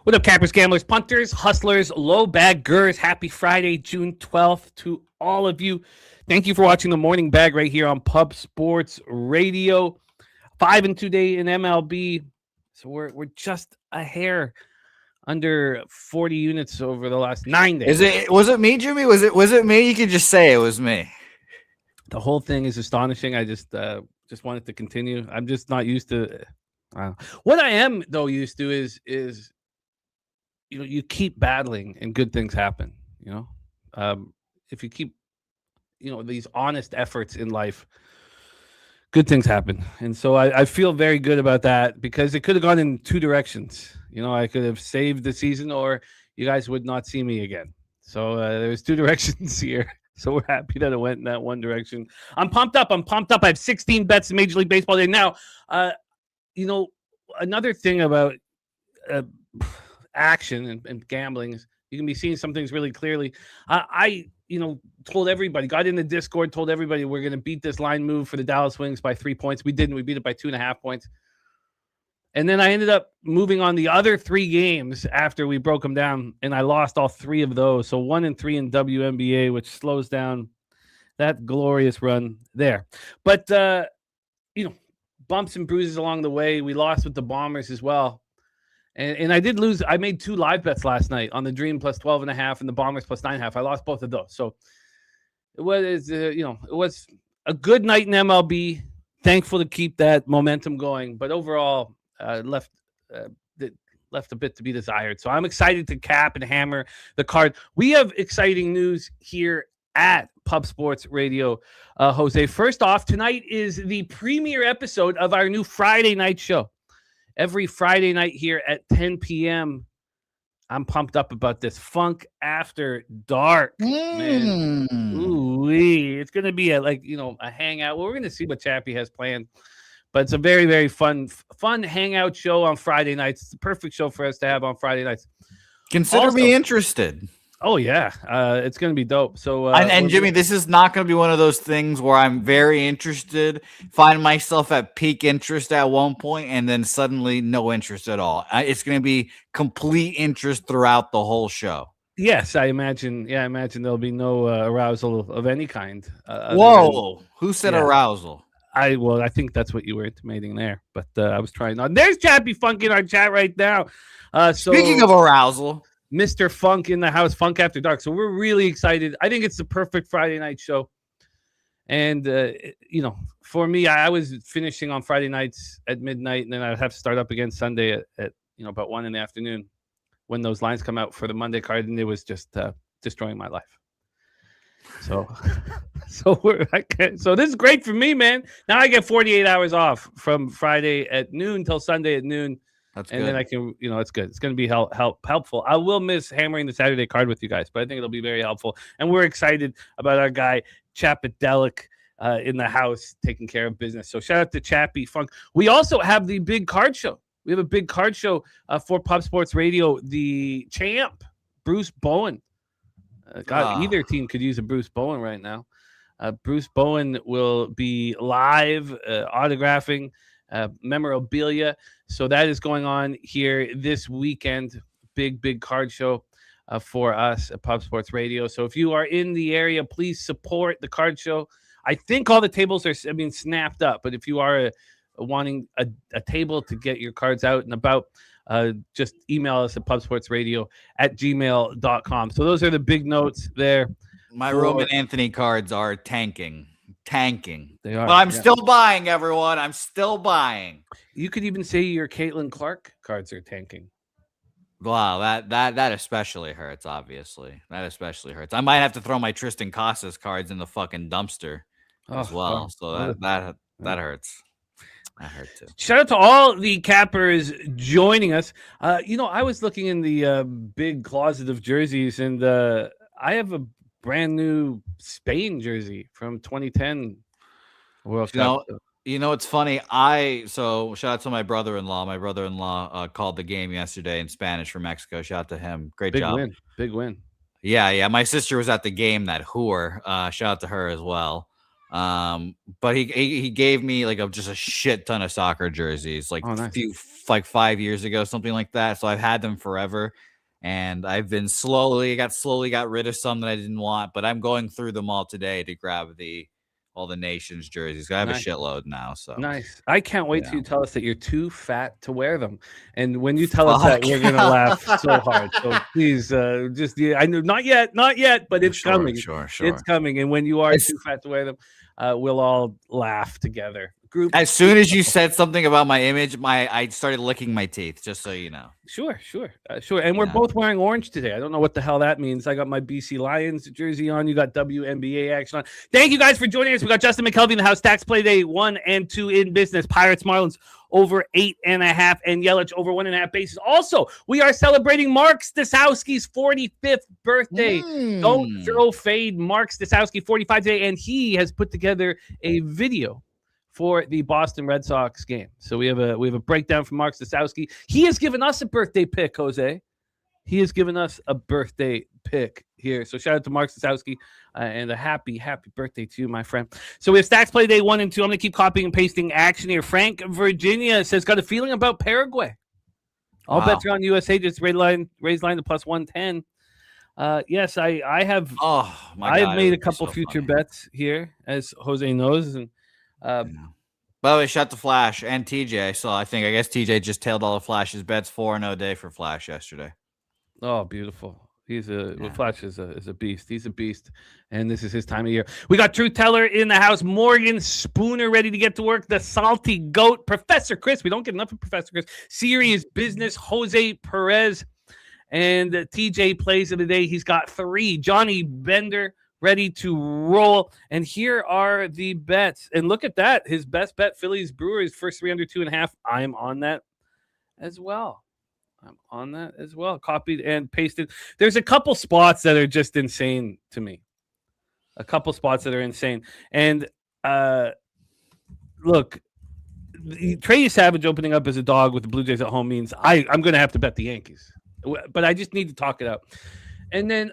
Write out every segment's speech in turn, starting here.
What up, cappers, gamblers, punters, hustlers, low baggers? Happy Friday, June 12th to all of you. Thank you for watching the Morning Bag right here on Pub Sports Radio. 5-2 day in MLB. So we're just a hair under 40 units over the last 9 days. Was it me, Jimmy? Was it me? You can just say it was me. The whole thing is astonishing. I just wanted to continue. I'm just not used to what I am though used to is you keep battling and good things happen. If you keep these honest efforts in life, good things happen. And so I feel very good about that because it could have gone in two directions. I could have saved the season or you guys would not see me again. So there's two directions here. So we're happy that it went in that one direction. I'm pumped up. I have 16 bets in Major League Baseball today. Now, another thing about action and gambling is you can be seeing some things really clearly. I told everybody, got in the Discord, told everybody we're going to beat this line move for the Dallas Wings by 3 points. We didn't. We beat it by 2.5 points. And then I ended up moving on the other 3 games after we broke them down, and I lost all 3 of those. So 1-3 in WNBA, which slows down that glorious run there. But, bumps and bruises along the way. We lost with the Bombers as well. And I did lose. I made 2 live bets last night on the Dream plus 12.5 and the Bombers plus 9.5. I lost both of those. So it was, it was a good night in MLB. Thankful to keep that momentum going. But overall, left a bit to be desired. So I'm excited to cap and hammer the card. We have exciting news here at Pub Sports Radio, Jose. First off, tonight is the premiere episode of our new Friday night show. Every Friday night here at 10 p.m. I'm pumped up about this. Funk After Dark, man. Ooh-wee. It's going to be a hangout. Well, we're going to see what Chappie has planned. But it's a very, very fun hangout show on Friday nights. It's the perfect show for us to have on Friday nights. Consider me interested. Oh, yeah. It's going to be dope. So, and Jimmy, this is not going to be one of those things where I'm very interested, find myself at peak interest at one point, and then suddenly no interest at all. It's going to be complete interest throughout the whole show. Yes, I imagine. Yeah, I imagine there'll be no arousal of any kind. Whoa. Who said arousal? I think that's what you were intimating there, but I was trying not. There's Chappie Funk in our chat right now. Speaking of arousal, Mr. Funk in the house, Funk After Dark. So we're really excited. I think it's the perfect Friday night show. And, for me, I was finishing on Friday nights at midnight, and then I'd have to start up again Sunday at about 1 in the afternoon when those lines come out for the Monday card, and it was just destroying my life. So this is great for me, man. Now I get 48 hours off from Friday at noon till Sunday at noon. That's and good. Then I can, it's good. It's going to be helpful. I will miss hammering the Saturday card with you guys, but I think it'll be very helpful. And we're excited about our guy Chapadelic in the house taking care of business. So shout out to Chappie Funk. We also have the big card show. We have a big card show for Pub Sports Radio. The champ, Bruce Bowen. Either team could use a Bruce Bowen right now. Bruce Bowen will be live autographing memorabilia. So that is going on here this weekend. Big card show for us at Pub Sports Radio. So if you are in the area, please support the card show. I think all the tables are snapped up. But if you are wanting a table to get your cards out and about, just email us at pubsportsradio@gmail.com. So those are the big notes there. My Roman Anthony cards are tanking. They are. But I'm still buying, everyone. I'm still buying. You could even say your Caitlin Clark cards are tanking. Wow, that especially hurts, obviously. That especially hurts. I might have to throw my Tristan Casas cards in the fucking dumpster as well. So that hurts. That hurt too. Shout out to all the cappers joining us. I was looking in the big closet of jerseys, and I have a brand new Spain jersey from 2010 World Cup. It's funny. So shout out to my brother-in-law. My brother-in-law called the game yesterday in Spanish for Mexico. Shout out to him. Great job. Big win. Yeah. My sister was at the game, that whore. Shout out to her as well. But he gave me like just a shit ton of soccer jerseys, like nice. 5 years ago, something like that. So I've had them forever, and I've been slowly got rid of some that I didn't want, but I'm going through them all today to grab all the nations jerseys. I have a shitload now. So nice. I can't wait till you tell us that you're too fat to wear them. And when you tell us that, we're gonna laugh so hard. So please, I know not yet, but it's coming. Sure. It's coming. And when you are too fat to wear them, we'll all laugh together. As soon as you said something about my image, I started licking my teeth, just so you know. Sure. And we're both wearing orange today. I don't know what the hell that means. I got my BC Lions jersey on. You got WNBA action on. Thank you guys for joining us. We got Justin McKelvey in the house. Stacks play day 1 and 2 in business. Pirates, Marlins over 8.5 and Yelich over 1.5 bases. Also, we are celebrating Mark Staszowski's 45th birthday. Don't throw fade. Mark Staszowski, 45 today, and he has put together a video for the Boston Red Sox game. So we have a breakdown from Mark Staszowski. He has given us a birthday pick, Jose. He has given us a birthday pick here. So shout out to Mark Staszowski and a happy birthday to you, my friend. So we have Stacks play day 1 and 2. I'm going to keep copying and pasting action here. Frank Virginia says, got a feeling about Paraguay. All bets are on USA. Just raise line to plus 110. Yes, I have. Oh my God, I have made a couple future bets here, as Jose knows, and. By the way, shout to Flash and TJ. I guess TJ just tailed all of Flash's bets. 4-0 day for Flash yesterday. Oh, beautiful. Flash is a beast. He's a beast, and this is his time of year. We got Truth Teller in the house. Morgan Spooner ready to get to work. The Salty Goat. Professor Chris. We don't get enough of Professor Chris. Serious Business. Jose Perez. And TJ plays of the day. He's got 3. Johnny Bender ready to roll. And here are the bets. And look at that. His best bet, Phillies Brewers, first 3 under 2.5. I'm on that as well. Copied and pasted. There's a couple spots that are just insane to me. And look, Trey Savage opening up as a dog with the Blue Jays at home means I'm going to have to bet the Yankees. But I just need to talk it out. And then,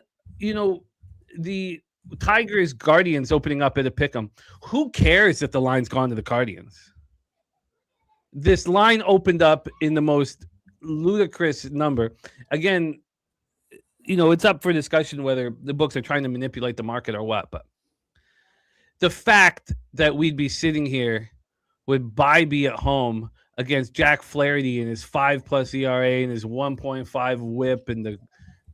the Tigers Guardians opening up at a pick'em. Who cares if the line's gone to the Guardians? This line opened up in the most ludicrous number. Again, it's up for discussion whether the books are trying to manipulate the market or what. But the fact that we'd be sitting here with Bybee at home against Jack Flaherty and his 5+ ERA and his 1.5 WHIP and the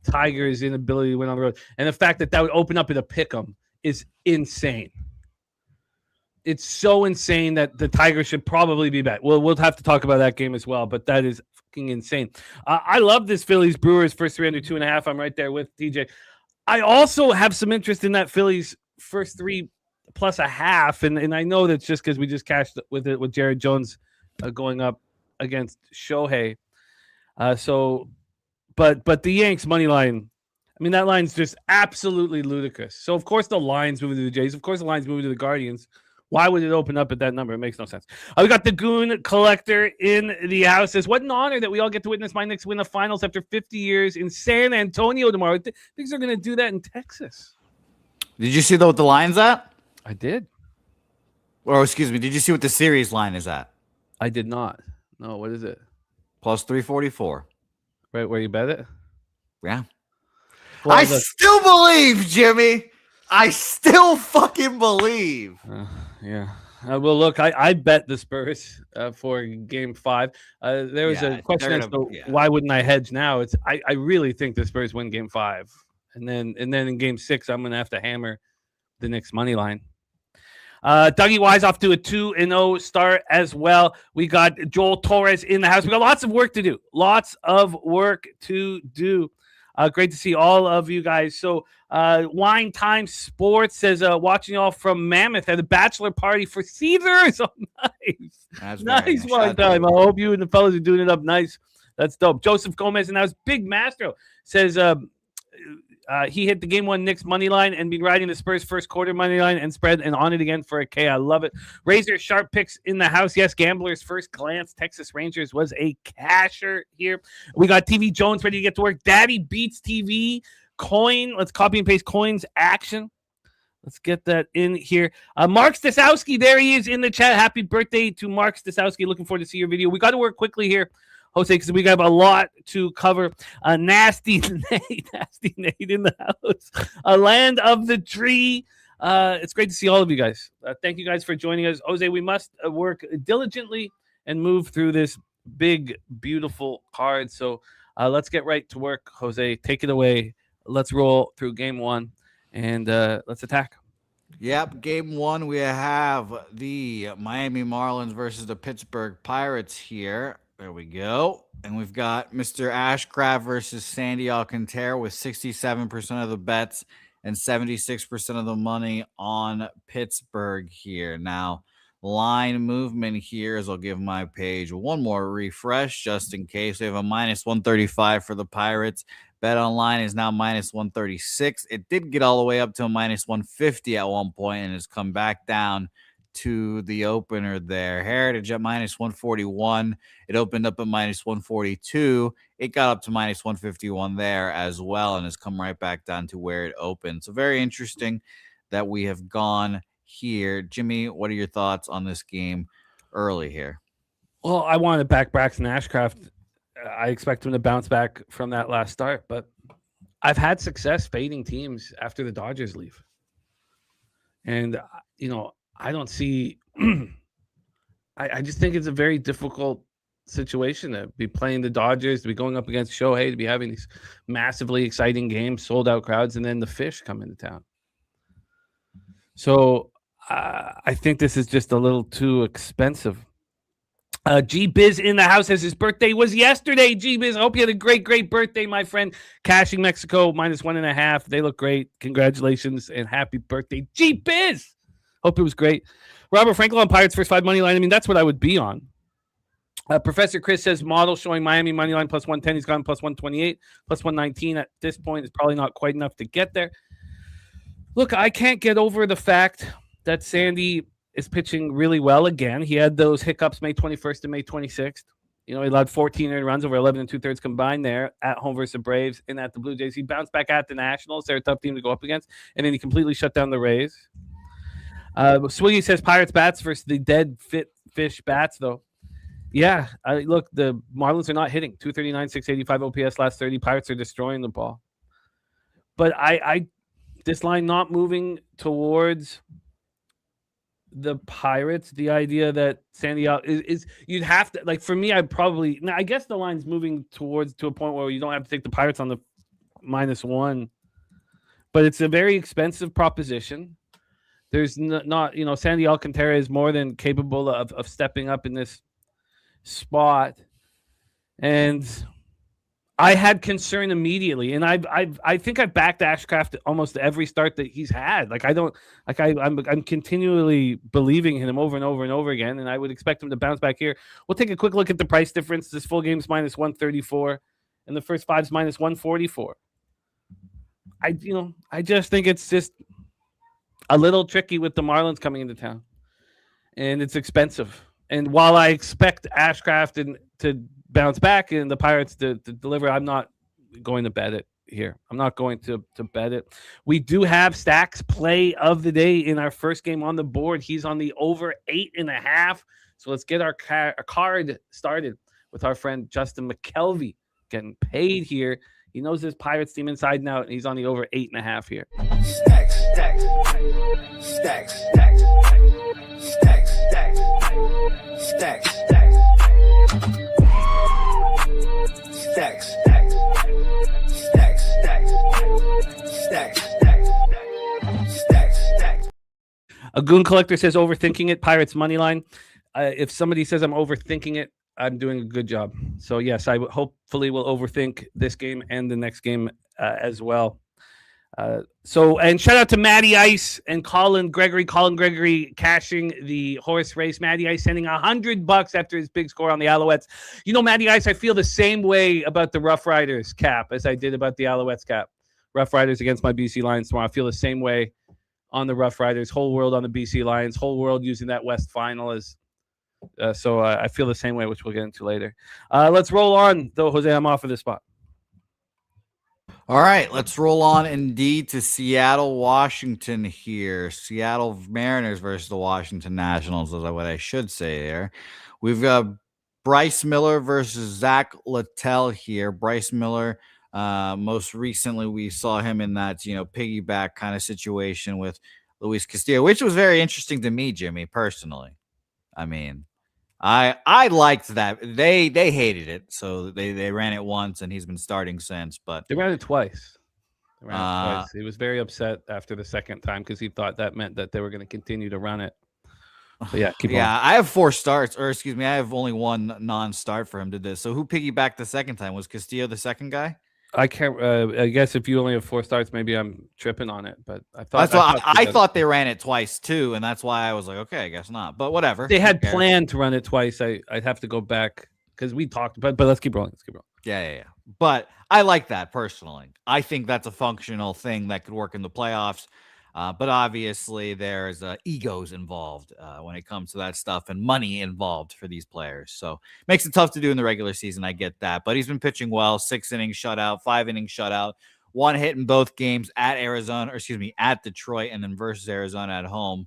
Tigers' inability to win on the road, and the fact that would open up in a pick'em is insane. It's so insane that the Tigers should probably be bet. We'll have to talk about that game as well, but that is fucking insane. I love this Phillies Brewers first 3 under 2.5. I'm right there with TJ. I also have some interest in that Phillies first 3 plus a half, and I know that's just because we just cashed with it with Jared Jones going up against Shohei. But the Yanks money line, that line's just absolutely ludicrous. So of course the line's moving to the Jays. Of course the line's moving to the Guardians. Why would it open up at that number? It makes no sense. We got the Goon Collector in the house. Says, what an honor that we all get to witness my Knicks win the finals after 50 years in San Antonio tomorrow. Thinks they're going to do that in Texas. Did you see what the line's at? I did. Or excuse me, did you see what the series line is at? I did not. No, what is it? Plus 344. Right where you bet it? Yeah. Well, I still believe, Jimmy. I still fucking believe. Yeah. Well, look, I bet the Spurs for Game 5. There was a question as to why wouldn't I hedge now? I really think the Spurs win Game 5, and then in Game 6, I'm gonna have to hammer the Knicks money line. Dougie Wise off to a 2-0 start as well. We got Joel Torres in the house. We got lots of work to do. Great to see all of you guys. So Wine Time Sports says, watching y'all from Mammoth at a bachelor party for Caesars. Oh, nice. That's nice Wine Time. I hope you and the fellas are doing it up nice. That's dope. Joseph Gomez, and that was Big Mastro, says he hit the Game 1 Knicks money line and been riding the Spurs first quarter money line and spread and on it again for a K. I love it. Razor Sharp picks in the house. Yes, Gambler's first glance. Texas Rangers was a casher here. We got TV Jones ready to get to work. Daddy beats TV. Coin. Let's copy and paste Coin's action. Let's get that in here. Mark Stasowski, there he is in the chat. Happy birthday to Mark Stasowski. Looking forward to see your video. We got to work quickly here, Jose, because we got a lot to cover. Nasty Nate in the house. Land of the Tree. It's great to see all of you guys. Thank you guys for joining us. Jose, we must work diligently and move through this big, beautiful card. So let's get right to work. Jose, take it away. Let's roll through game one. And let's attack. Yep, game one, we have the Miami Marlins versus the Pittsburgh Pirates here. There we go. And we've got Mr. Ashcraft versus Sandy Alcantara with 67% of the bets and 76% of the money on Pittsburgh here. Now, line movement here is I'll give my page one more refresh just in case. We have a minus 135 for the Pirates. Bet online is now minus 136. It did get all the way up to a minus 150 at one point and has come back down to the opener there. Heritage at minus 141. It opened up at minus 142. It got up to minus 151 there as well and has come right back down to where it opened. So very interesting that we have gone here. Jimmy, what are your thoughts on this game early here? Well, I wanted to back Braxton Ashcraft. I expect him to bounce back from that last start, but I've had success fading teams after the Dodgers leave. And, I don't see I just think it's a very difficult situation to be playing the Dodgers, to be going up against Shohei, to be having these massively exciting games, sold out crowds, and then the Fish come into town. So I think this is just a little too expensive. G-Biz in the house says his birthday was yesterday. G-Biz, I hope you had a great, great birthday, my friend. Cashing Mexico, minus 1.5. They look great. Congratulations and happy birthday, G-Biz. Hope it was great. Robert Frankel on Pirates first 5 money line. I mean, that's what I would be on. Professor Chris says model showing Miami money line plus 110. He's gone plus 128, plus 119 at this point is probably not quite enough to get there. Look, I can't get over the fact that Sandy is pitching really well again. He had those hiccups May 21st and May 26th. He allowed 14 earned runs over 11 2/3 combined there at home versus the Braves and at the Blue Jays. He bounced back at the Nationals. They're a tough team to go up against. And then he completely shut down the Rays. Swiggy says Pirates bats versus the dead fit Fish bats, though. Yeah, look, the Marlins are not hitting. 239, 685 OPS last 30. Pirates are destroying the ball. But this line not moving towards the Pirates, the idea that Sandy is you'd have to, like, for me, I guess the line's moving towards to a point where you don't have to take the Pirates on the -1, but it's a very expensive proposition. There's not Sandy Alcantara is more than capable of stepping up in this spot, and I had concern immediately, and I think I've backed Ashcraft almost every start that he's had. I'm continually believing in him over and over and over again, and I would expect him to bounce back here. We'll take a quick look at the price difference. This full game's minus 134, and the first 5's minus 144. I just think it's just a little tricky with the Marlins coming into town, and it's expensive. And while I expect Ashcraft to bounce back and the Pirates to deliver, I'm not going to bet it here. I'm not going to bet it. We do have Stack's play of the day in our first game on the board. He's on the over 8.5. So let's get our card started with our friend Justin McKelvey getting paid here. He knows his Pirates team inside and out, and he's on the over 8.5 here. Stacks, stacks, stacks, stacks, stacks, stacks, stacks, stacks, stacks, stacks, stacks, stacks, stacks, stacks. A Goon Collector says overthinking it. Pirates money line. If somebody says I'm overthinking it, I'm doing a good job. So yes, I hopefully will overthink this game and the next game as well. And shout out to Matty Ice and Colin Gregory cashing the horse race. Matty Ice sending $100 after his big score on the Alouettes. Matty Ice, I feel the same way about the Rough Riders cap as I did about the Alouettes cap. Rough Riders against my BC Lions tomorrow. I feel the same way on the Rough Riders. Whole world on the BC Lions. Whole world using that West final as. So I feel the same way, which we'll get into later. Let's roll on, though, Jose. I'm off of this spot. All right, let's roll on indeed to Seattle, Washington here. Seattle Mariners versus the Washington Nationals is what I should say there. We've got Bryce Miller versus Zach Littell here. Bryce Miller, most recently we saw him in that, piggyback kind of situation with Luis Castillo, which was very interesting to me, Jimmy, personally. I mean, I liked that. They hated it, so they ran it once, and he's been starting since. But They ran it twice. He was very upset after the second time because he thought that meant that they were going to continue to run it. But yeah, keep on. I have 4 starts, or excuse me, I have only one non-start for him to this. So who piggybacked the second time? Was Castillo the second guy? I can't. I guess if you only have 4 starts, maybe I'm tripping on it. But I thought I thought they ran it twice too, and that's why I was like, okay, I guess not. But whatever. They had planned to run it twice. I'd have to go back because we talked. But let's keep rolling. Yeah. But I like that personally. I think that's a functional thing that could work in the playoffs. But obviously, there's egos involved when it comes to that stuff and money involved for these players. So makes it tough to do in the regular season. I get that. But he's been pitching well. 6 innings shutout, 5 innings shutout, 1 hit in both games at at Detroit, and then versus Arizona at home.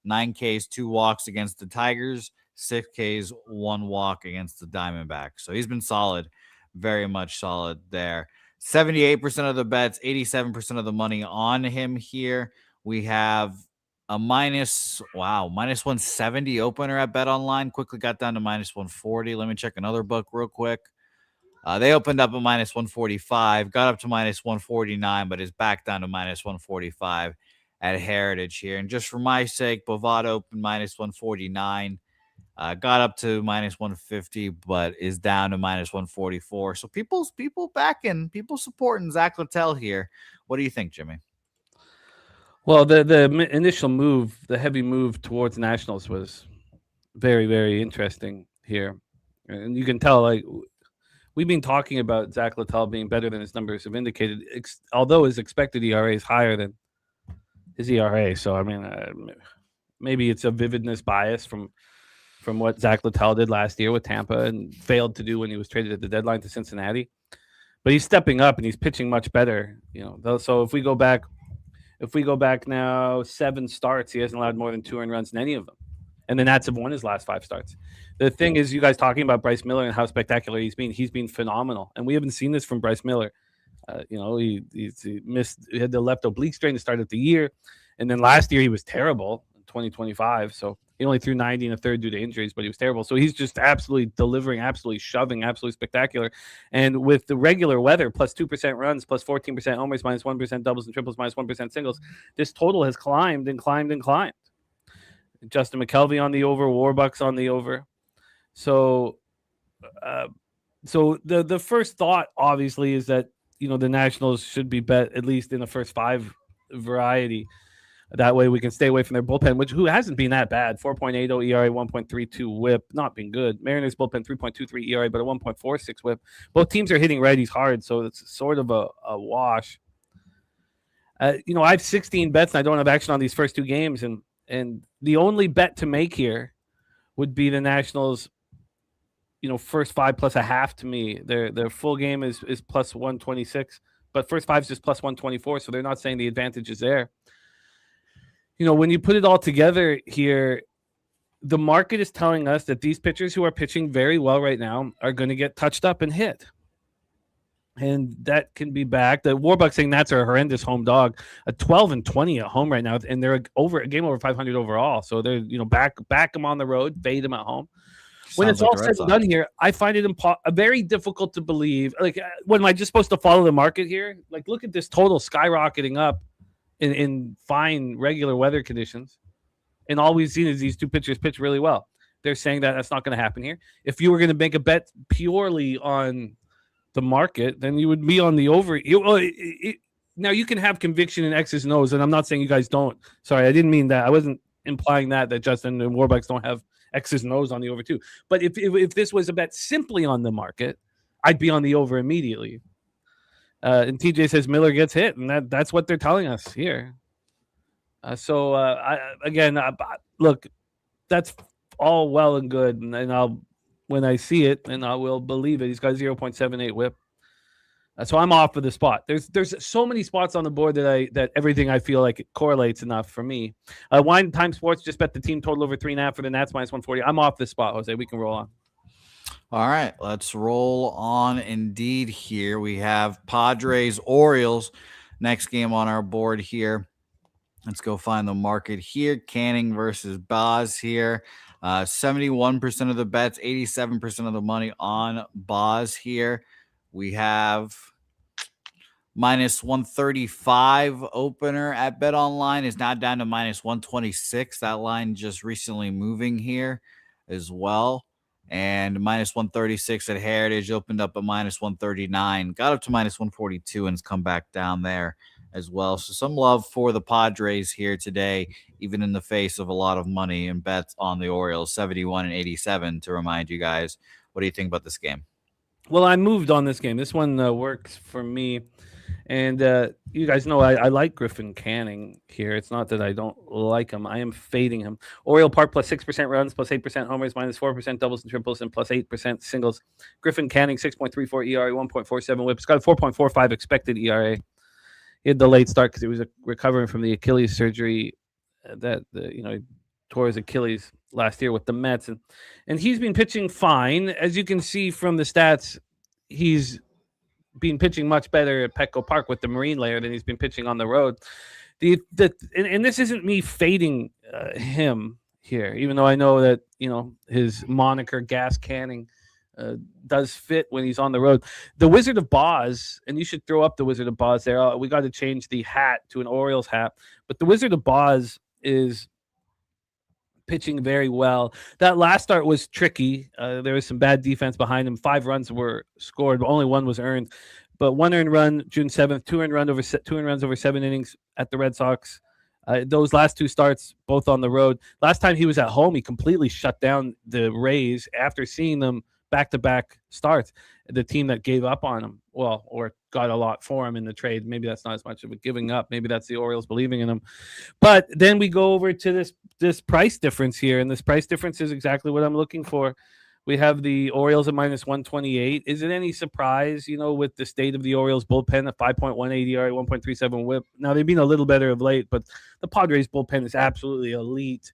9 Ks, 2 walks against the Tigers, 6 Ks, 1 walk against the Diamondbacks. So he's been solid, very much solid there. 78% of the bets, 87% of the money on him here. We have a minus 170 opener at BetOnline. Quickly got down to minus 140. Let me check another book real quick. They opened up at minus 145, got up to minus 149, but is back down to minus 145 at Heritage here. And just for my sake, Bovada opened minus 149, got up to minus 150, but is down to minus 144. So people supporting Zach Littell here. What do you think, Jimmy? Well, the initial move, the heavy move towards Nationals was very, very interesting here. And you can tell, like, we've been talking about Zach Littell being better than his numbers have indicated, although his expected ERA is higher than his ERA. So, I mean, maybe it's a vividness bias from what Zach Littell did last year with Tampa and failed to do when he was traded at the deadline to Cincinnati. But he's stepping up and he's pitching much better. So if we go back now 7 starts, he hasn't allowed more than 2 earned runs in any of them. And the Nats have won his last 5 starts. The thing is, you guys talking about Bryce Miller and how spectacular he's been phenomenal. And we haven't seen this from Bryce Miller. He had the left oblique strain to start of the year. And then last year he was terrible in 2025. So he only threw 90 1/3 due to injuries, but he was terrible. So he's just absolutely delivering, absolutely shoving, absolutely spectacular. And with the regular weather, plus 2% runs, plus 14% homers, minus 1% doubles and triples, minus 1% singles, this total has climbed and climbed and climbed. Justin McKelvey on the over, Warbucks on the over. So the first thought, obviously, is that, the Nationals should be bet at least in the first 5 variety. That way we can stay away from their bullpen, who hasn't been that bad. 4.80 ERA, 1.32 whip, not been good. Mariners bullpen 3.23 ERA, but a 1.46 whip. Both teams are hitting righties hard, so it's sort of a wash. I have 16 bets, and I don't have action on these first 2 games, and the only bet to make here would be the Nationals, first 5 plus a half to me. Their full game is plus 126, but first 5 is just plus 124, so they're not saying the advantage is there. When you put it all together here, the market is telling us that these pitchers who are pitching very well right now are going to get touched up and hit. And that can be back. The Warbucks saying Nats are a horrendous home dog, a 12-20 at home right now, and they're a game over 500 overall. So they're back them on the road, fade them at home. When it's all said and done here, I find it very difficult to believe. Like, when am I just supposed to follow the market here? Like, look at this total skyrocketing up in fine regular weather conditions, and all we've seen is these 2 pitchers pitch really well. They're saying that that's not going to happen here. If you were going to make a bet purely on the market, then you would be on the over. Now you can have conviction in X's and O's, and I'm not saying you guys don't. Sorry, I didn't mean that. I wasn't implying that Justin and Warbucks don't have X's and O's on the over too. But if this was a bet simply on the market, I'd be on the over immediately. And TJ says Miller gets hit, and that's what they're telling us here. Look, that's all well and good, and when I see it, and I will believe it. He's got 0.78 whip. So I'm off of the spot. There's so many spots on the board that everything I feel like it correlates enough for me. Wine Time Sports just bet the team total over 3.5 for the Nats -140. I'm off this spot, Jose. We can roll on. All right, let's roll on indeed here. We have Padres Orioles next game on our board here. Let's go find the market here. Canning versus Boz here. 71% of the bets, 87% of the money on Boz here. We have -135 opener at Bet Online is now down to -126. That line just recently moving here as well. And -136 at Heritage opened up at -139, got up to -142 and has come back down there as well. So some love for the Padres here today, even in the face of a lot of money and bets on the Orioles, 71 and 87 to remind you guys. What do you think about this game? Well, I moved on this game. This one works for me. And you guys know I like Griffin Canning here. It's not that I don't like him. I am fading him. Oriole Park plus 6% runs, plus 8% homers, -4% doubles and triples, and plus 8% singles. Griffin Canning, 6.34 ERA, 1.47 whip. It's got a 4.45 expected ERA. He had the late start because he was recovering from the Achilles surgery he tore his Achilles last year with the Mets. And he's been pitching fine. As you can see from the stats, he's been pitching much better at Petco Park with the Marine layer than he's been pitching on the road. And this isn't me fading him here, even though I know that his moniker Gas Canning does fit when he's on the road. The Wizard of Boz, and you should throw up the Wizard of Boz there. We got to change the hat to an Orioles hat, but the Wizard of Boz is pitching very well. That last start was tricky. There was some bad defense behind him. 5 runs were scored, but only 1 was earned. But 1 earned run June 7th, 2 earned runs over 7 innings at the Red Sox. Those last 2 starts, both on the road. Last time he was at home, he completely shut down the Rays after seeing them back-to-back starts. The team that gave up on him, or got a lot for him in the trade. Maybe that's not as much of a giving up. Maybe that's the Orioles believing in him. But then we go over to this price difference here, and this price difference is exactly what I'm looking for. We have the Orioles at -128. Is it any surprise, with the state of the Orioles bullpen at 5.18 ERA, 1.37 whip? Now, they've been a little better of late, but the Padres bullpen is absolutely elite.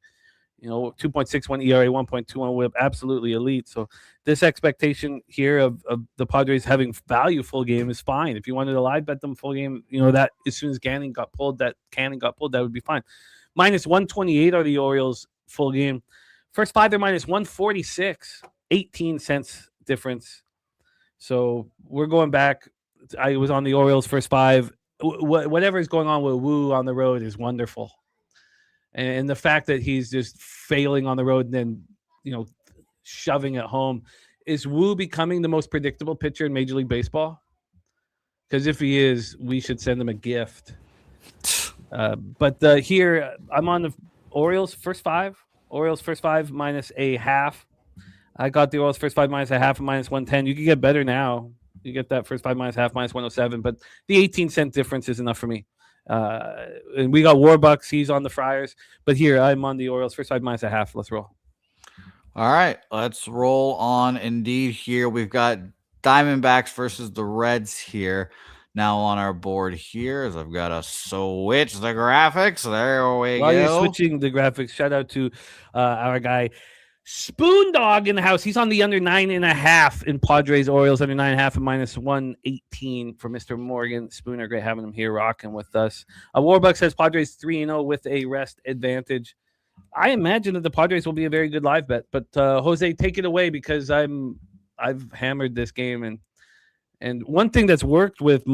2.61 ERA, 1.21 whip, absolutely elite. So this expectation here of the Padres having value full game is fine. If you wanted to live bet them full game, that as soon as Canning got pulled, that would be fine. -128 are the Orioles full game. First 5, they're -146, 18 cents difference. So we're going back. I was on the Orioles first 5. Whatever is going on with Wu on the road is wonderful. And the fact that he's just failing on the road and then, shoving at home. Is Wu becoming the most predictable pitcher in Major League Baseball? Because if he is, we should send him a gift. But here, I'm on the Orioles first 5. Orioles first 5 -0.5. I got the Orioles first 5 -0.5 and -110. You can get better now. You get that first 5 -0.5 -107. But the 18-cent difference is enough for me. And we got Warbucks. He's on the Friars. But here, I'm on the Orioles first 5 -0.5. Let's roll. All right, let's roll on indeed here. We've got Diamondbacks versus the Reds here now on our board here, as I've got to switch the graphics. There we go. While you're switching the graphics, shout out to our guy Spoon Dog in the house. He's on the under 9.5 in Padres Orioles, under 9.5 and -118 for Mr. Morgan. Spooner, great having him here rocking with us. Warbucks says Padres 3-0 with a rest advantage. I imagine that the Padres will be a very good live bet, but Jose, take it away because I've hammered this game, and one thing that's worked with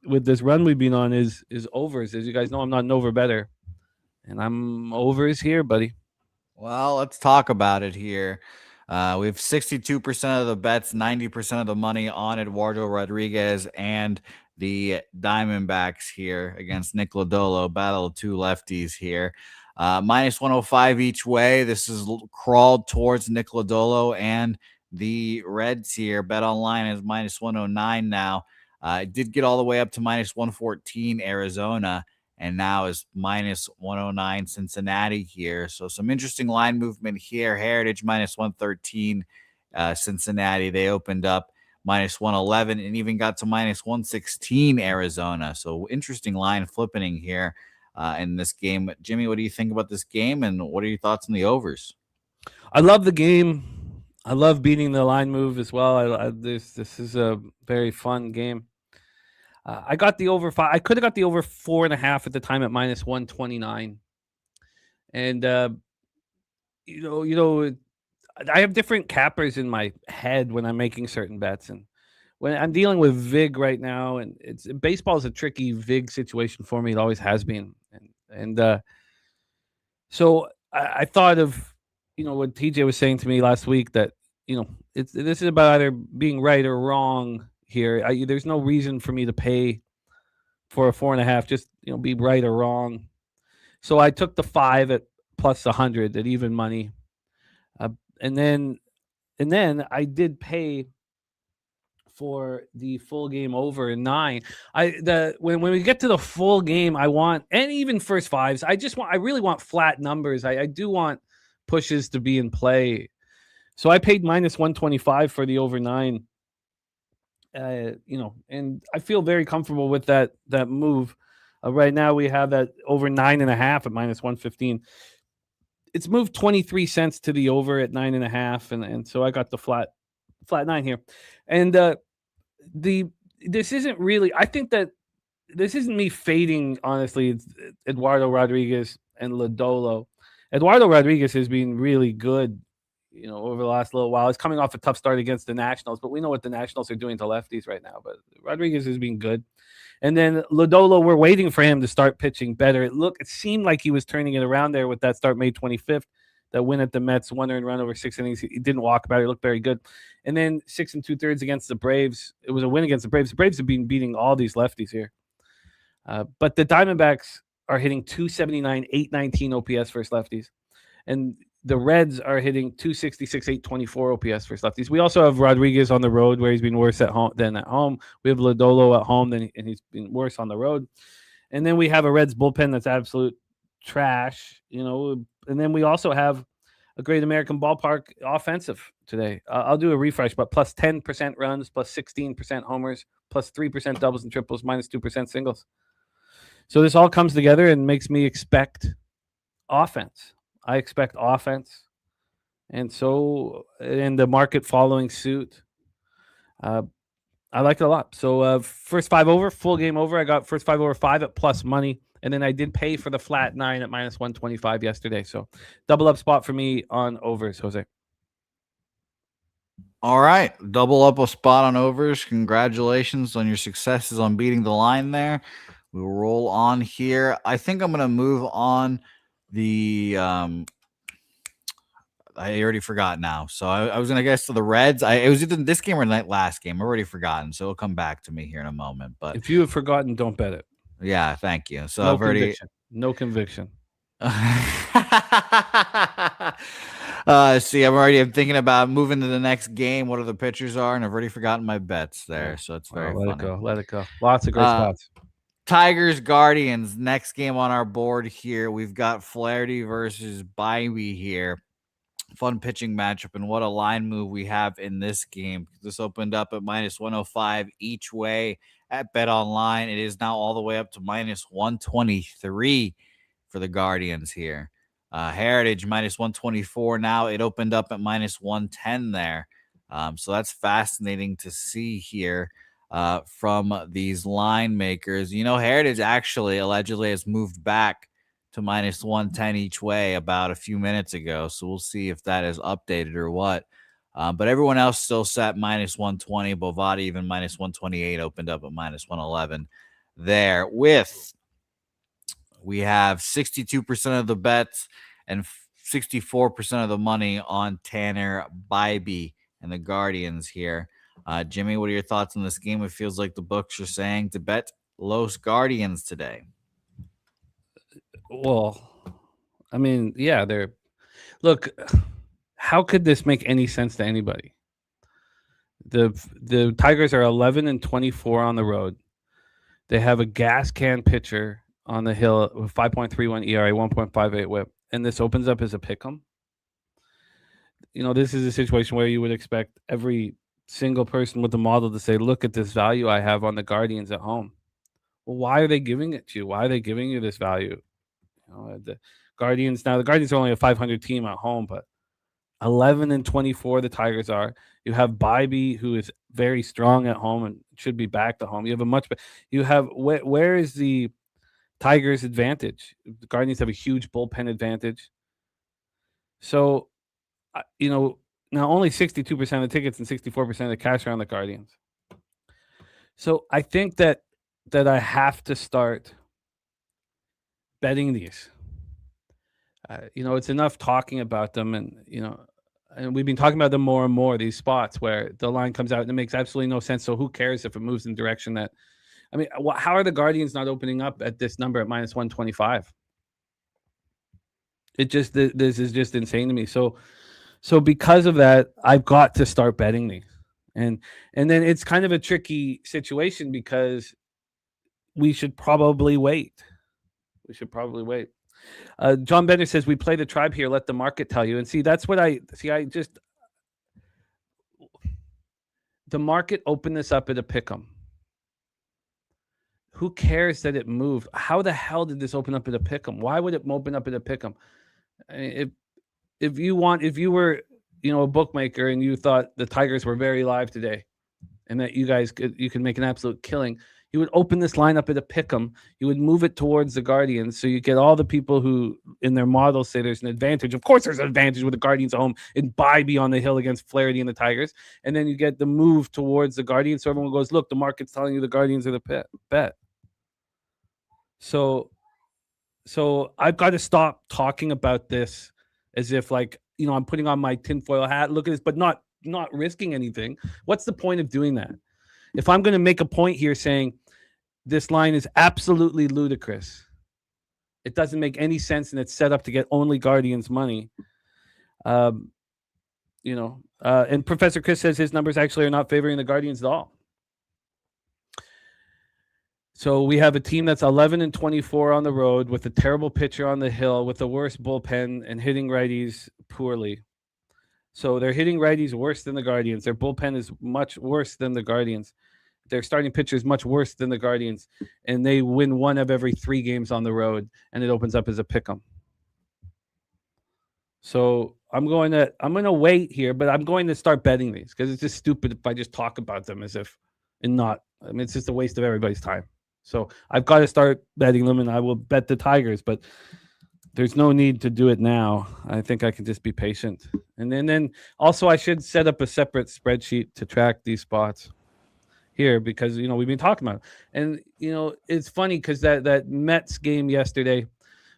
this run we've been on is overs. As you guys know, I'm not an over better, and I'm overs here, buddy. Well, let's talk about it here. We have 62% of the bets, 90% of the money on Eduardo Rodriguez and the Diamondbacks here against Nick Lodolo. Battle of 2 lefties here. -105 each way. This is crawled towards Nick Lodolo and the Reds here. Bet Online is -109 now. It did get all the way up to -114 Arizona, and now is -109 Cincinnati here. So some interesting line movement here. Heritage -113 Cincinnati. They opened up minus 111, and even got to minus 116 Arizona. So interesting line flipping here in this game. Jimmy, what do you think about this game, and what are your thoughts on the overs? I love the game. I love beating the line move as well. This is a very fun game. I got the over 5. I could have got the over 4.5 at the time at minus 129. And I have different cappers in my head when I'm making certain bets, and when I'm dealing with VIG right now, and baseball is a tricky VIG situation for me. It always has been, and so I thought of what TJ was saying to me last week, that this is about either being right or wrong here. There's no reason for me to pay for a 4.5. Just be right or wrong. So I took the 5 at plus 100 at even money, and then I did pay for the full game over in 9. When we get to the full game, I want, and even first fives, I really want flat numbers. I do want pushes to be in play. So I paid minus 125 for the over 9. And I feel very comfortable with that move. Right now we have that over 9.5 at minus 115. It's moved 23 cents to the over at 9.5, and so I got the flat 9 here. And this isn't really. I think that this isn't me fading. Honestly, it's Eduardo Rodriguez and Lodolo. Eduardo Rodriguez has been really good, over the last little while. He's coming off a tough start against the Nationals, but we know what the Nationals are doing to lefties right now. But Rodriguez has been good. And then Lodolo, we're waiting for him to start pitching better. It seemed like he was turning it around there with that start May 25th, that win at the Mets, 1 earned run over 6 innings. He didn't walk about it. He looked very good. And then 6 2/3 against the Braves. It was a win against the Braves. The Braves have been beating all these lefties here. But the Diamondbacks are hitting 279, 819 OPS versus lefties. And the Reds are hitting 266, 824 OPS versus lefties. We also have Rodriguez on the road, where he's been worse at home than at home. We have Lodolo at home, and he's been worse on the road. And then we have a Reds bullpen that's absolute trash, And then we also have a Great American Ballpark offensive today. I'll do a refresh, but plus 10% runs, plus 16% homers, plus 3% doubles and triples, minus 2% singles. So this all comes together and makes me expect offense. I expect offense. And so, in the market following suit, I like it a lot. So first 5 over, full game over. I got first 5 over 5 at plus money. And then I did pay for the flat 9 at minus 125 yesterday. So double up spot for me on overs, Jose. All right. Double up a spot on overs. Congratulations on your successes on beating the line there. We'll roll on here. I think I'm going to move on the I already forgot now. So I was going to guess to the Reds. It was either this game or the last game. I've already forgotten. So it'll come back to me here in a moment. But if you have forgotten, don't bet it. Yeah, thank you. So no I've already conviction. No conviction. See, I'm thinking about moving to the next game, what the pitchers are, and I've already forgotten my bets there. So it's very funny. Let it go. Lots of great spots. Tigers, Guardians, next game on our board here. We've got Flaherty versus Bybee here. Fun pitching matchup, and what a line move we have in this game. This opened up at minus 105 each way at Bet Online. It is now all the way up to minus 123 for the Guardians here. Heritage minus 124 now. It opened up at minus 110 there. So that's fascinating to see here from these line makers. Heritage actually allegedly has moved back to minus 110 each way about a few minutes ago. So we'll see if that is updated or what. But everyone else still set minus 120. Bovada even minus 128, opened up at minus 111 there. We have 62% of the bets and 64% of the money on Tanner Bybee and the Guardians here. Jimmy, what are your thoughts on this game? It feels like the books are saying to bet Los Guardians today. Well, I mean, yeah, look, how could this make any sense to anybody? The Tigers are 11-24 on the road. They have a gas can pitcher on the hill with 5.31 ERA, 1.58 WHIP, and this opens up as a pick'em. This is a situation where you would expect every single person with a model to say, look at this value I have on the Guardians at home. Well, why are they giving it to you? Why are they giving you this value? The Guardians are only a 500 team at home, but 11-24 the Tigers are. You have Bybee, who is very strong at home and should be back to home. You have where is the Tigers' advantage? The Guardians have a huge bullpen advantage. So, now only 62% of the tickets and 64% of the cash are on the Guardians. So I think that I have to start betting these. It's enough talking about them, and we've been talking about them more and more, these spots where the line comes out and it makes absolutely no sense. So who cares if it moves in the direction that, how are the Guardians not opening up at this number at minus 125? This is just insane to me. So because of that, I've got to start betting these. And then it's kind of a tricky situation because we should probably wait. John Bender says, we play the tribe here. Let the market tell you. And see, that's what the market opened this up at a pick'em. Who cares that it moved? How the hell did this open up at a pick'em? Why would it open up at a pick'em? If you were, a bookmaker and you thought the Tigers were very live today and that you can make an absolute killing, you would open this lineup at a pick'em. You would move it towards the Guardians. So you get all the people who in their models say there's an advantage. Of course, there's an advantage with the Guardians at home and Bybee on the hill against Flaherty and the Tigers. And then you get the move towards the Guardians. So everyone goes, look, the market's telling you the Guardians are the bet. So I've got to stop talking about this as if I'm putting on my tinfoil hat. Look at this, but not risking anything. What's the point of doing that? If I'm going to make a point here saying this line is absolutely ludicrous, it doesn't make any sense, and it's set up to get only Guardians money. And Professor Chris says his numbers actually are not favoring the Guardians at all. So we have a team that's 11-24 on the road with a terrible pitcher on the hill with the worst bullpen and hitting righties poorly. So they're hitting righties worse than the Guardians. Their bullpen is much worse than the Guardians. Their starting pitcher is much worse than the Guardians. And they win one of every 3 games on the road, and it opens up as a pick'em. So I'm going to wait here, but I'm going to start betting these because it's just stupid if I just talk about them as if it's just a waste of everybody's time. So I've got to start betting them, and I will bet the Tigers, but there's no need to do it now. I think I can just be patient. And then also I should set up a separate spreadsheet to track these spots here because, we've been talking about it. And, it's funny because that Mets game yesterday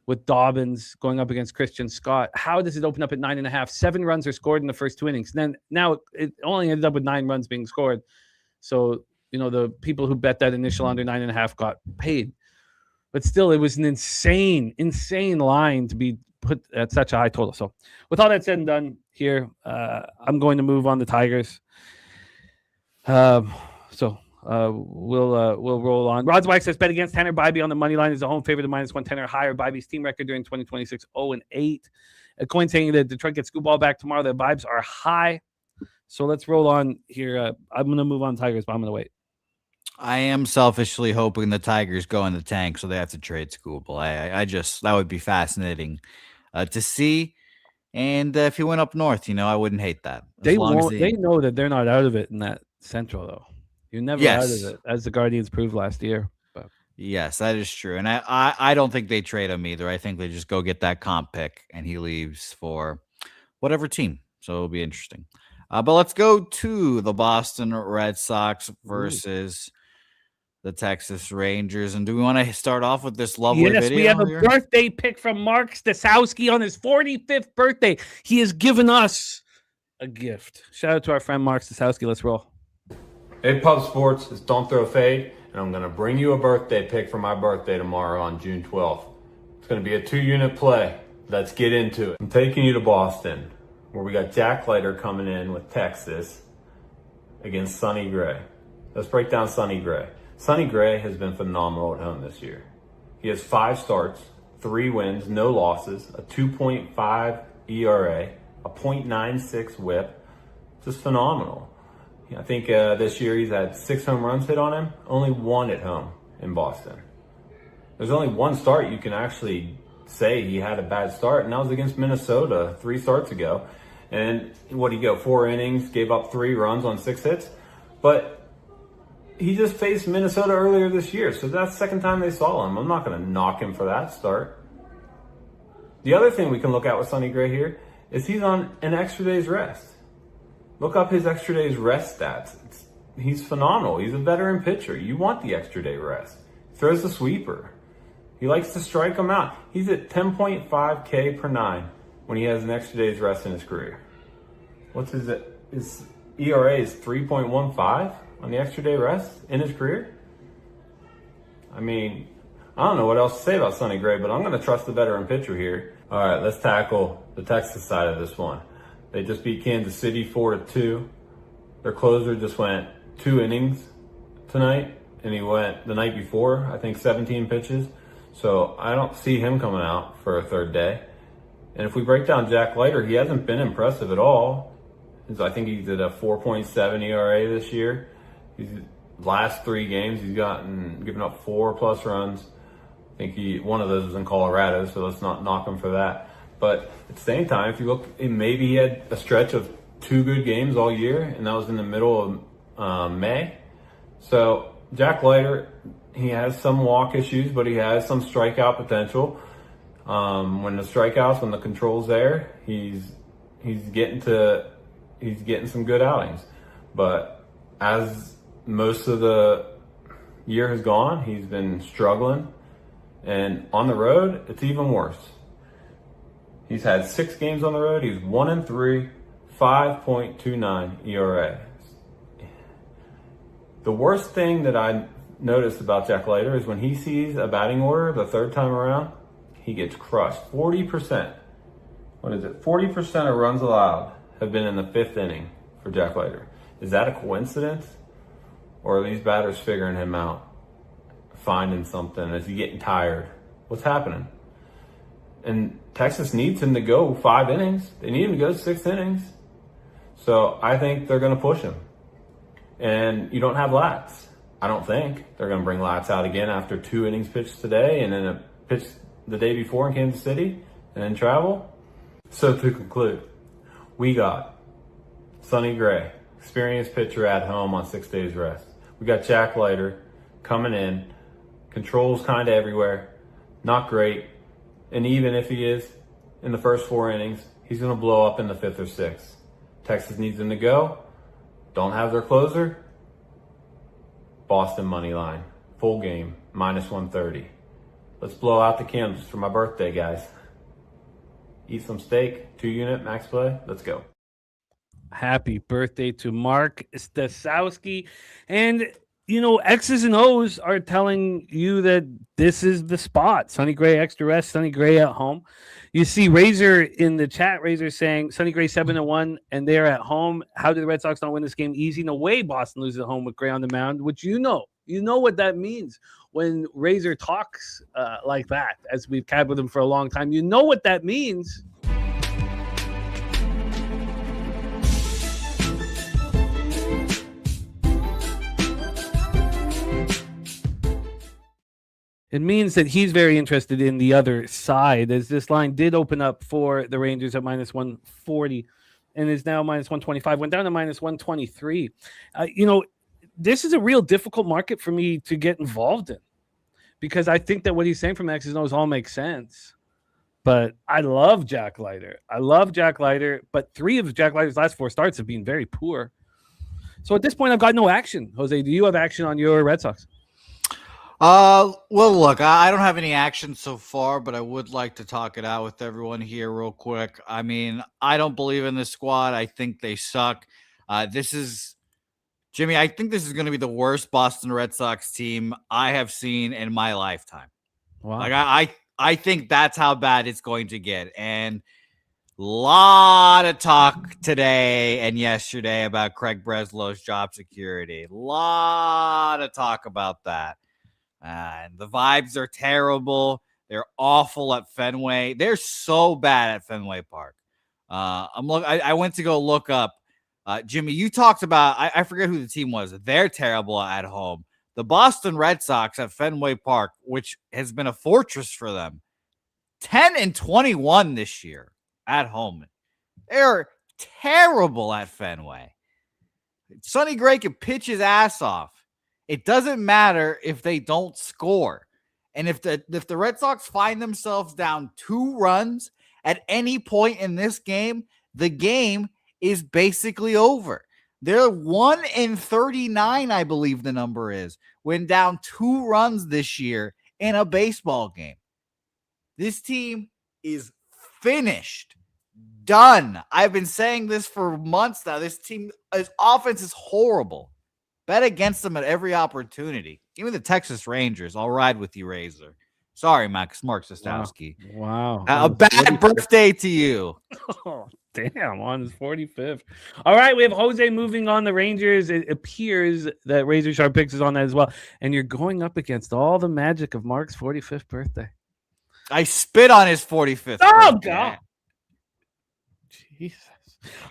with Dobbins going up against Christian Scott, how does it open up at 9.5? 7 runs are scored in the first 2 innings. And then now it only ended up with 9 runs being scored. So, the people who bet that initial under 9.5 got paid. But still, it was an insane line to be put at such a high total. So with all that said and done here, I'm going to move on the Tigers. We'll roll on. Rod's White says bet against Tanner Bybee on the money line is a home favorite of -110 or higher. Bybee's team record during 2026, 0-8. A coin saying that Detroit gets Scooball back tomorrow. The vibes are high. So let's roll on here. I'm going to move on Tigers, but I'm going to wait. I am selfishly hoping the Tigers go in the tank, so they have to trade Scooball. That would be fascinating to see. And if he went up north, I wouldn't hate that. They know that they're not out of it in that Central, though. You're never out of it, as the Guardians proved last year. But. Yes, that is true. And I don't think they trade him either. I think they just go get that comp pick, and he leaves for whatever team. So it'll be interesting. But let's go to the Boston Red Sox versus the Texas Rangers. And do we want to start off with this lovely video? Yes, we have a birthday pick from Mark Stasowski on his 45th birthday. He has given us a gift. Shout out to our friend Mark Stasowski. Let's roll. Hey, Pub Sports. It's Don't Throw Fade, and I'm going to bring you a birthday pick for my birthday tomorrow on June 12th. It's going to be a 2-unit play. Let's get into it. I'm taking you to Boston, where we got Jack Leiter coming in with Texas against Sonny Gray. Let's break down Sonny Gray. Sonny Gray has been phenomenal at home this year. He has 5 starts, 3 wins, no losses, a 2.5 ERA, a .96 whip. Just phenomenal. I think this year he's had 6 home runs hit on him, only 1 at home in Boston. There's only 1 start you can actually say he had a bad start, and that was against Minnesota 3 starts ago. And what did he go? 4 innings, gave up 3 runs on 6 hits. But he just faced Minnesota earlier this year, so that's the 2nd time they saw him. I'm not going to knock him for that start. The other thing we can look at with Sonny Gray here is he's on an extra day's rest. Look up his extra day's rest stats. He's phenomenal. He's a veteran pitcher. You want the extra day rest. Throws the sweeper. He likes to strike them out. He's at 10.5 K per 9 when he has an extra day's rest in his career. What's his ERA is 3.15 on the extra day rest in his career? I mean, I don't know what else to say about Sonny Gray, but I'm going to trust the veteran pitcher here. All right, let's tackle the Texas side of this one. They just beat Kansas City 4-2. Their closer just went 2 innings tonight, and he went the night before, I think 17 pitches. So I don't see him coming out for a 3rd day. And if we break down Jack Leiter, he hasn't been impressive at all. I think he's at a 4.7 ERA this year. Last 3 games, he's given up 4+ runs. I think one of those was in Colorado, so let's not knock him for that. But at the same time, if you look, maybe he had a stretch of 2 good games all year, and that was in the middle of May. So Jack Leiter, he has some walk issues, but he has some strikeout potential. When the control's there, he's getting some good outings. But as most of the year has gone, he's been struggling. And on the road, it's even worse. He's had 6 games on the road. He's 1-3, 5.29 ERA. The worst thing that I noticed about Jack Leiter is when he sees a batting order the 3rd time around, he gets crushed. 40%. What is it? 40% of runs allowed have been in the 5th inning for Jack Leiter. Is that a coincidence? Or are these batters figuring him out? Finding something? Is he getting tired? What's happening? And Texas needs him to go 5 innings. They need him to go 6 innings. So I think they're going to push him. And you don't have Latz. I don't think they're going to bring Latz out again after 2 innings pitched today and then a pitch the day before in Kansas City and then travel. So to conclude, we got Sonny Gray, experienced pitcher at home on 6 days rest. We got Jack Leiter coming in, controls kind of everywhere, not great. And even if he is in the first 4 innings, he's going to blow up in the 5th or 6th. Texas needs him to go. Don't have their closer. Boston money line, full game, -130. Let's blow out the candles for my birthday, guys. Eat some steak, 2-unit max play. Let's go. Happy birthday to Mark Stasowski. And, X's and O's are telling you that this is the spot. Sonny Gray extra rest, Sonny Gray at home. You see Razor in the chat, Razor saying Sonny Gray 7-1 and they're at home. How do the Red Sox not win this game easy? No way Boston loses at home with Gray on the mound, which you know what that means when Razor talks like that, as we've cabbed with him for a long time. You know what that means. It means that he's very interested in the other side, as this line did open up for the Rangers at -140 and is now -125, went down to -123. This is a real difficult market for me to get involved in because I think that what he's saying from X's and O's all makes sense. But I love Jack Leiter. But 3 of Jack Leiter's last 4 starts have been very poor. So at this point, I've got no action. Jose, do you have action on your Red Sox? Well, look, I don't have any action so far, but I would like to talk it out with everyone here real quick. I mean, I don't believe in this squad. I think they suck. Jimmy, I think this is going to be the worst Boston Red Sox team I have seen in my lifetime. Wow. Like I think that's how bad it's going to get. And a lot of talk today and yesterday about Craig Breslow's job security. A lot of talk about that. And the vibes are terrible. They're awful at Fenway. They're so bad at Fenway Park. I went to go look up Jimmy, you talked about, I forget who the team was. They're terrible at home. The Boston Red Sox at Fenway Park, which has been a fortress for them, 10-21 this year at home. They're terrible at Fenway. Sonny Gray can pitch his ass off. It doesn't matter if they don't score. And if the Red Sox find themselves down 2 runs at any point in this game, the game is basically over. They're 1-39, I believe the number is, when down 2 runs this year in a baseball game. This team is finished. Done. I've been saying this for months now. This offense is horrible. Bet against them at every opportunity. Even the Texas Rangers. I'll ride with you, Razor. Sorry, Mark Sostowski. Wow. A bad birthday to you. Oh, damn, on his 45th. All right, we have Jose moving on the Rangers. It appears that Razor Sharp Picks is on that as well. And you're going up against all the magic of Mark's 45th birthday. I spit on his 45th birthday. God. Jesus.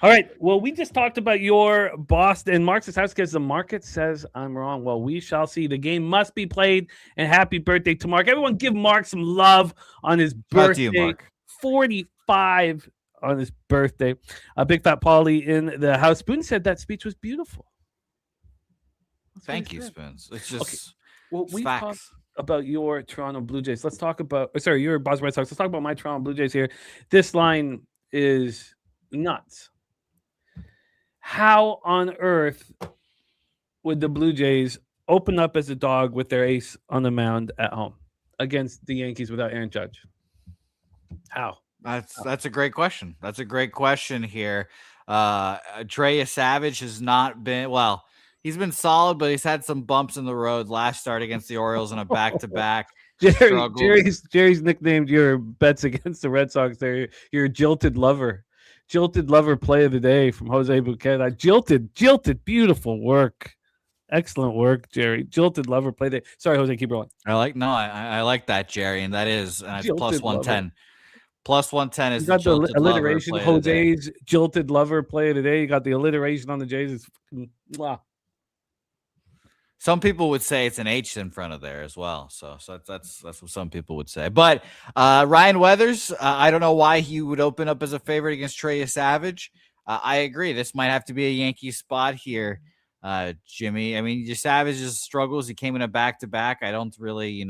All right. Well, we just talked about your Boston. Mark Sostowski says the market says I'm wrong. Well, we shall see. The game must be played. And happy birthday to Mark. Everyone give Mark some love on his birthday. To you, Mark. 45 on his birthday. Big Fat Paulie in the house. Spoon said that speech was beautiful. Thank you, Spoons. It's just okay. Well, we facts. talked about your Toronto Blue Jays. Let's talk about your Boston Red Sox. Let's talk about my Toronto Blue Jays here. This line is nuts. How on earth would the Blue Jays open up as a dog with their ace on the mound at home against the Yankees without Aaron Judge? How? That's a great question. That's a great question here. Trey Savage has not been well. He's been solid, but he's had some bumps in the road. Last start against the Orioles in a back-to-back. Jerry's nicknamed your bets against the Red Sox. There, your jilted lover play of the day from Jose Bouquet. Jilted, beautiful work, excellent work, Jerry. Jilted lover play day. Sorry, Jose, keep rolling. I like that, Jerry, and that is plus 110. Lover. Plus 110 is you got the alliteration. Jose's jilted lover play of the day. You got the alliteration on the Jays. Wow. Some people would say it's an H in front of there as well. So that's what some people would say. But Ryan Weathers, I don't know why he would open up as a favorite against Trey Savage. I agree. This might have to be a Yankee spot here, Jimmy. I mean, Savage's struggles. He came in a back-to-back. I don't really,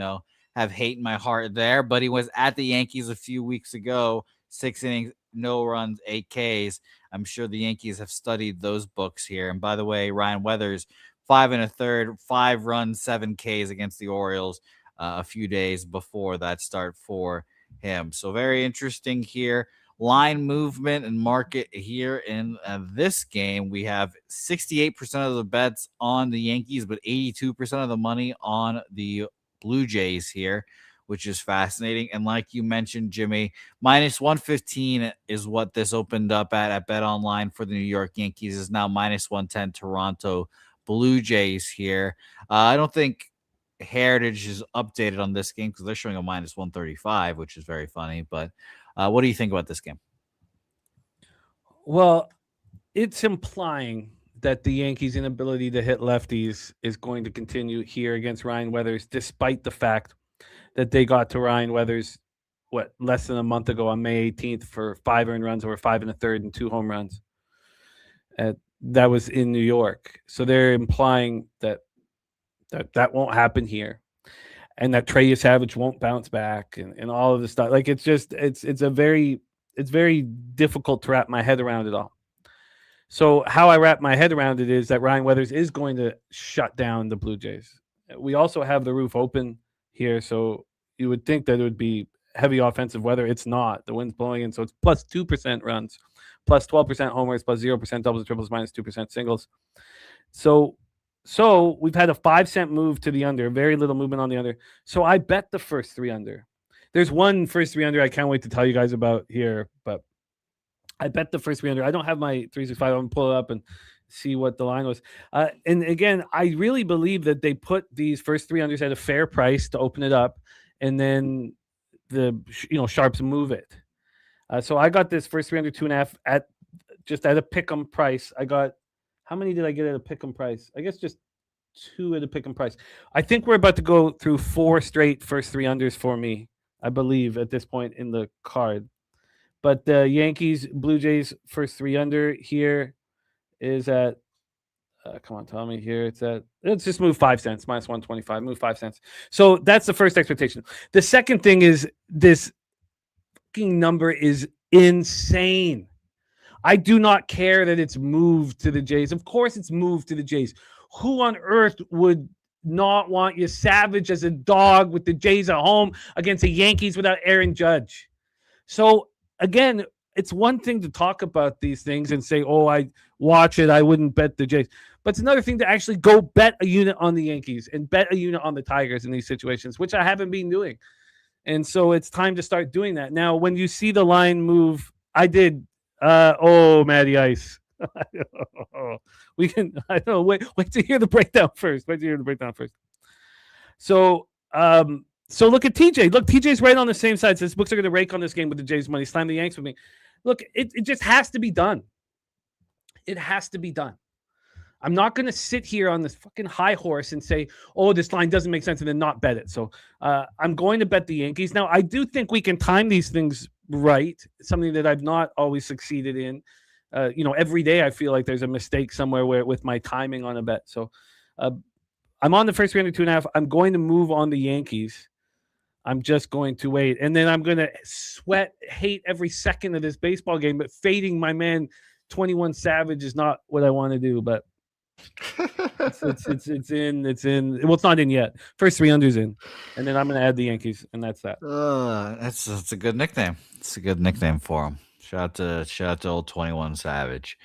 have hate in my heart there. But he was at the Yankees a few weeks ago. 6 innings, no runs, 8 Ks. I'm sure the Yankees have studied those books here. And by the way, Ryan Weathers, 5 1/3, 5 runs, 7 Ks against the Orioles a few days before that start for him. So very interesting here. Line movement and market here in this game. We have 68% of the bets on the Yankees, but 82% of the money on the Blue Jays here, which is fascinating. And like you mentioned, Jimmy, minus 115 is what this opened up at BetOnline for the New York Yankees. Is now minus 110 Toronto Blue Jays here. I don't think Heritage is updated on this game because they're showing a minus 135, which is very funny. But what do you think about this game? Well, it's implying that the Yankees' inability to hit lefties is going to continue here against Ryan Weathers, despite the fact that they got to Ryan Weathers, less than a month ago on May 18th for 5 earned runs over 5 1/3 and 2 home runs. That was in New York. So they're implying that won't happen here, and that Trey Savage won't bounce back and all of this stuff. Like, it's very difficult to wrap my head around it all. So how I wrap my head around it is that Ryan Weathers is going to shut down the Blue Jays. We also have the roof open here, so you would think that it would be heavy offensive weather. It's not. The wind's blowing in, so it's plus 2% runs, plus 12% homers, plus 0% doubles and triples, minus 2% singles. So we've had a 5-cent move to the under, very little movement on the under. So I bet the first 3 under. There's one first 3 under I can't wait to tell you guys about here, but I bet the first 3 under. I don't have my 365. I'm going to pull it up and see what the line was. And again, I really believe that they put these first 3 unders at a fair price to open it up, and then the sharps move it. So I got this first 3 under 2.5 at just at a pick'em price. I got, how many did I get at a pick'em price? I guess just 2 at a pick'em price. I think we're about to go through 4 straight first 3 unders for me, I believe, at this point in the card. But the Yankees, Blue Jays first 3 under here is at, come on, tell me here. Let's just move 5 cents, minus 125, move 5 cents. So that's the first expectation. The second thing is this fucking number is insane. I do not care that it's moved to the Jays. Of course it's moved to the Jays. Who on earth would not want you savage as a dog with the Jays at home against the Yankees without Aaron Judge? So again, it's one thing to talk about these things and say, oh, I watch it, I wouldn't bet the Jays. But it's another thing to actually go bet a unit on the Yankees and bet a unit on the Tigers in these situations, which I haven't been doing. And so it's time to start doing that. Now, when you see the line move, I did. Matty Ice. We can. I don't know. Wait to hear the breakdown first. So, so look at TJ. Look, TJ's right on the same side. Says books are going to rake on this game with the Jays money. Slam the Yanks with me. Look, it just has to be done. It has to be done. I'm not going to sit here on this fucking high horse and say, oh, this line doesn't make sense and then not bet it. So I'm going to bet the Yankees. Now, I do think we can time these things right, something that I've not always succeeded in. Every day I feel like there's a mistake somewhere with my timing on a bet. So I'm on the first 2.5. I'm going to move on the Yankees. I'm just going to wait. And then I'm going to hate every second of this baseball game, but fading my man 21 Savage is not what I want to do, but it's in. Well, it's not in yet. First 3 unders in, and then I'm going to add the Yankees, and that's that. That's a good nickname. It's a good nickname for him. Shout out to old 21 Savage.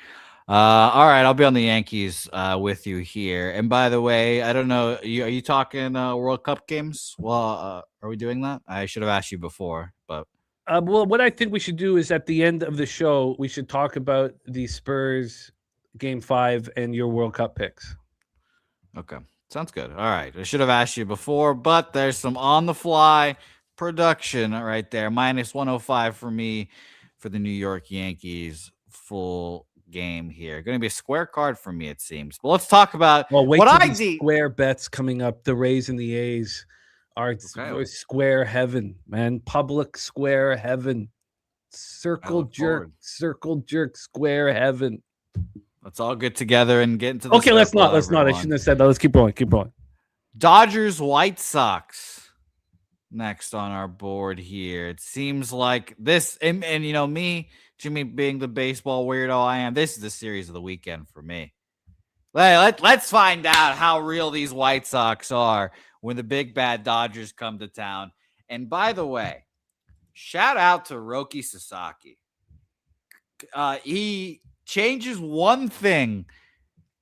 All right, I'll be on the Yankees with you here. And by the way, I don't know, are you talking World Cup games? Well, are we doing that? I should have asked you before, but well, what I think we should do is at the end of the show, we should talk about the Spurs Game 5 and your World Cup picks. Okay, sounds good. All right, I should have asked you before, but there's some on-the-fly production right there. Minus 105 for me for the New York Yankees full game here. Going to be a square card for me, it seems. But let's talk about what I see. Square bets coming up. The Rays and the A's are square heaven, man. Public square heaven. Circle jerk, square heaven. Let's all get together and get into the okay, let's not. I shouldn't have said that. Let's keep going. Dodgers, White Sox next on our board here. It seems like this, and me, Jimmy, being the baseball weirdo I am, this is the series of the weekend for me. Let's find out how real these White Sox are when the big bad Dodgers come to town. And by the way, shout out to Roki Sasaki. He changes one thing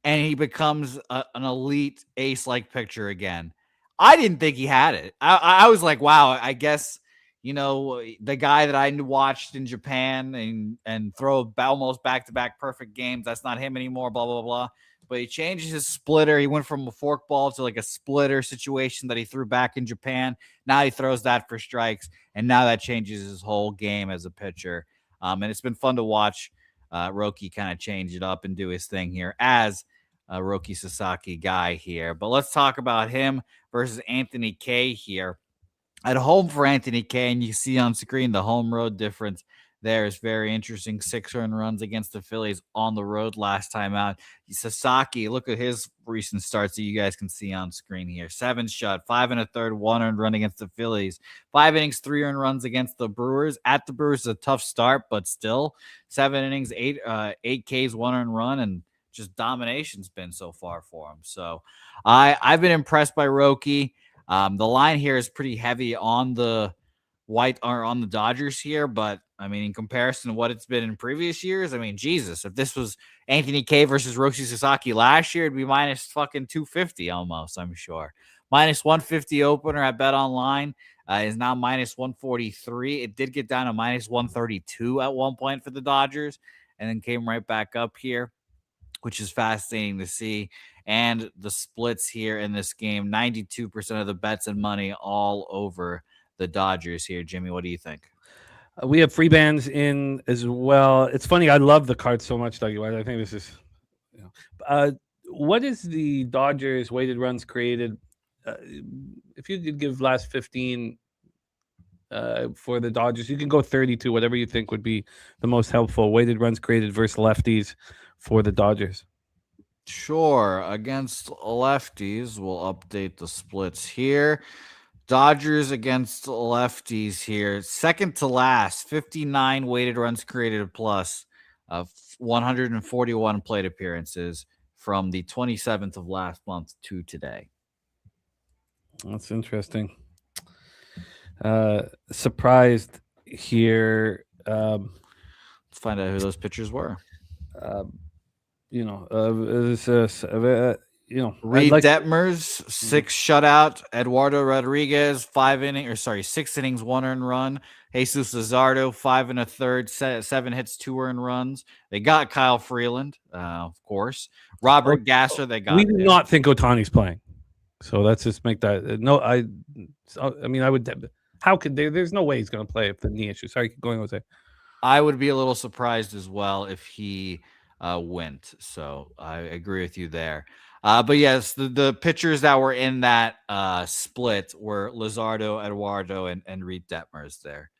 and he becomes an elite ace-like pitcher again. I didn't think he had it. I was like, wow, I guess, the guy that I watched in Japan and throw almost back-to-back perfect games, that's not him anymore, blah, blah, blah. But he changes his splitter. He went from a forkball to like a splitter situation that he threw back in Japan. Now he throws that for strikes, and now that changes his whole game as a pitcher. And it's been fun to watch Roki kind of change it up and do his thing here as a Roki Sasaki guy here. But let's talk about him versus Anthony Kay here. At home for Anthony Kay, and you see on screen the home road difference there is very interesting. 6 earned runs against the Phillies on the road last time out. Sasaki, look at his recent starts that you guys can see on screen here. 7 shut, 5 1/3, 1 earned run against the Phillies. 5 innings, 3 earned runs against the Brewers. At the Brewers is a tough start, but still 7 innings, 8 Ks, 1 earned run, and just domination's been so far for him. So I've been impressed by Roki. The line here is pretty heavy on the on the Dodgers here, but I mean, in comparison to what it's been in previous years, I mean, Jesus, if this was Anthony Kay versus Roki Sasaki last year, it'd be minus fucking 250 almost, I'm sure. Minus 150 opener at Bet Online is now minus 143. It did get down to minus 132 at one point for the Dodgers and then came right back up here, which is fascinating to see. And the splits here in this game, 92% of the bets and money all over the Dodgers here. Jimmy, what do you think? We have free bands in as well. It's funny. I love the card so much, Dougie. I think this is. What is the Dodgers weighted runs created? If you could give last 15 for the Dodgers, you can go 32. Whatever you think would be the most helpful. Weighted runs created versus lefties for the Dodgers. Sure. Against lefties, we'll update the splits here. Dodgers against lefties here. Second to last, 59 weighted runs created plus 141 plate appearances from the 27th of last month to today. That's interesting. Surprised here. Let's find out who those pitchers were. Reed Detmers, 6 shutout. Eduardo Rodriguez, 6 innings, 1 earned run. Jesus Luzardo, 5 1/3, 7 hits, 2 earned runs. They got Kyle Freeland, of course. Robert Gasser, they got. We do not think Ohtani's playing, so let's just make that. No, I mean, I would. How could there? There's no way he's going to play if the knee issue. Sorry, keep going, Jose. I would be a little surprised as well if he went. So I agree with you there. But yes, the pitchers that were in that split were Luzardo, Eduardo, and Reed Detmers there.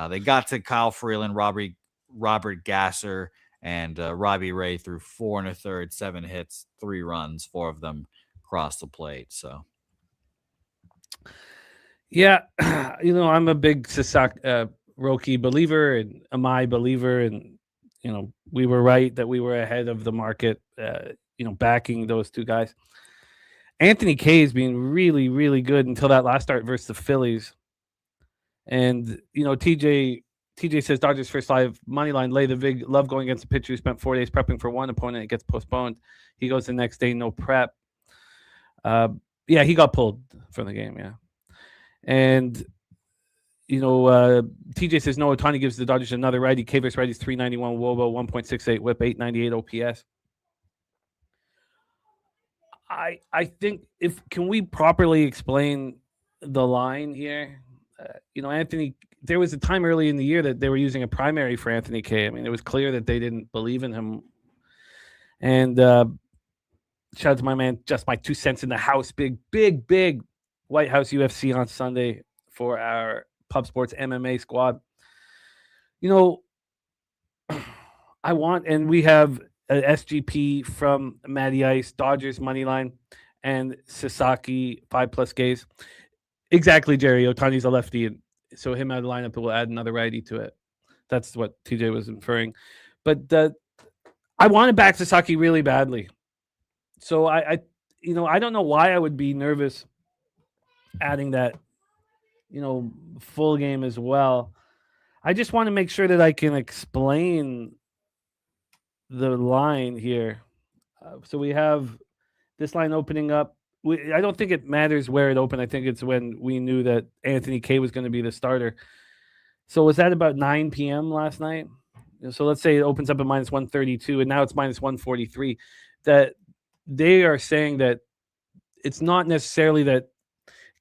They got to Kyle Freeland, Robert Gasser, and Robbie Ray through 4 1/3, 7 hits, 3 runs, 4 of them across the plate. So, yeah, I'm a big Roki believer and Amai believer, and we were right that we were ahead of the market. Backing those two guys. Anthony Kay has been really, really good until that last start versus the Phillies. And TJ says Dodgers first 5 money line, lay the vig, love going against the pitcher who spent 4 days prepping for one opponent. It gets postponed. He goes the next day, no prep. He got pulled from the game. Yeah. And TJ says no. Ohtani gives the Dodgers another righty. K versus righties 391 WOBA, 1.68 WHIP, 898 OPS. I think can we properly explain the line here? Anthony, there was a time early in the year that they were using a primary for Anthony Kay. I mean, it was clear that they didn't believe in him. And shout out to my man, just my 2 cents in the house. Big White House UFC on Sunday for our Pub Sports MMA squad. And we have an SGP from Matty Ice, Dodgers money line, and Sasaki 5+ Ks. Exactly, Jerry. Ohtani's a lefty, and so him out of the lineup will add another righty to it. That's what TJ was inferring. But I want to back Sasaki really badly. So I don't know why I would be nervous adding that, full game as well. I just want to make sure that I can explain the line here. So we have this line opening up. I don't think it matters where it opened. I think it's when we knew that Anthony Kay was going to be the starter. So was that about 9 p.m. last night? So let's say it opens up at minus 132, and now it's minus 143. That they are saying that it's not necessarily that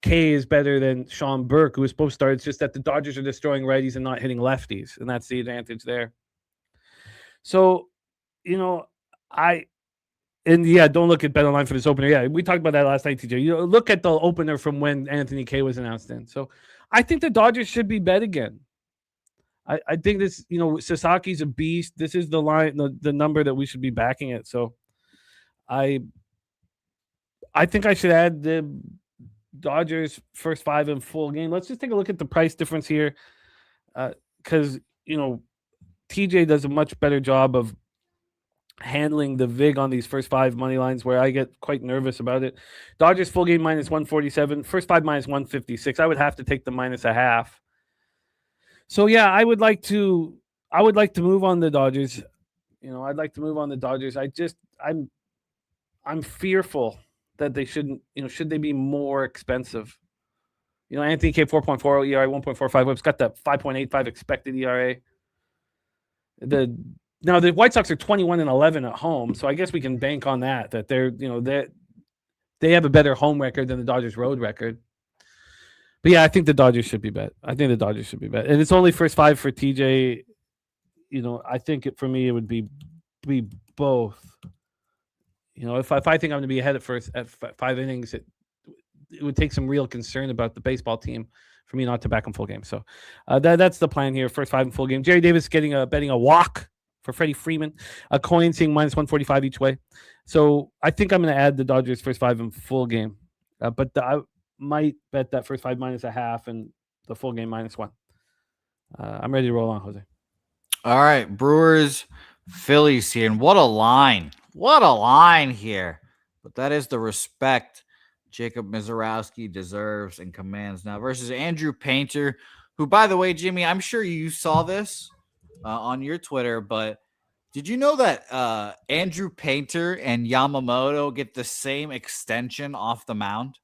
Kay is better than Sean Burke, who was supposed to start. It's just that the Dodgers are destroying righties and not hitting lefties, and that's the advantage there. So, don't look at BetOnline for this opener. Yeah, we talked about that last night, TJ. Look at the opener from when Anthony Kay was announced in. So I think the Dodgers should be bet again. I think this, Sasaki's a beast. This is the line, the number that we should be backing it. So I think I should add the Dodgers first 5 in full game. Let's just take a look at the price difference here. Because, TJ does a much better job of handling the vig on these first 5 money lines where I get quite nervous about it. Dodgers full game minus 147, first 5 minus 156. I would have to take the minus a half. So yeah, I would like to move on the Dodgers. I'd like to move on the Dodgers. I'm fearful that they shouldn't, should they be more expensive? Anthony Kay 4.40 ERA, 1.45 whips, got that 5.85 expected ERA. Now the White Sox are 21-11 at home, so I guess we can bank on that they're, they have a better home record than the Dodgers road record. But yeah, I think the Dodgers should be bet. And it's only first 5 for TJ. I think for me it would be both. If I think I'm going to be ahead at 5 innings, it would take some real concern about the baseball team for me not to back him full game. So that's the plan here. First 5 in full game. Jerry Davis betting a walk for Freddie Freeman. A coin seeing minus 145 each way. So I think I'm going to add the Dodgers first 5 in full game. But I might bet that first 5 minus a half and the full game -1. I'm ready to roll on, Jose. All right, Brewers, Phillies here. And what a line. What a line here. But that is the respect Jacob Mizorowski deserves and commands now versus Andrew Painter, who, by the way, Jimmy, I'm sure you saw this on your Twitter, but did you know that Andrew Painter and Yamamoto get the same extension off the mound?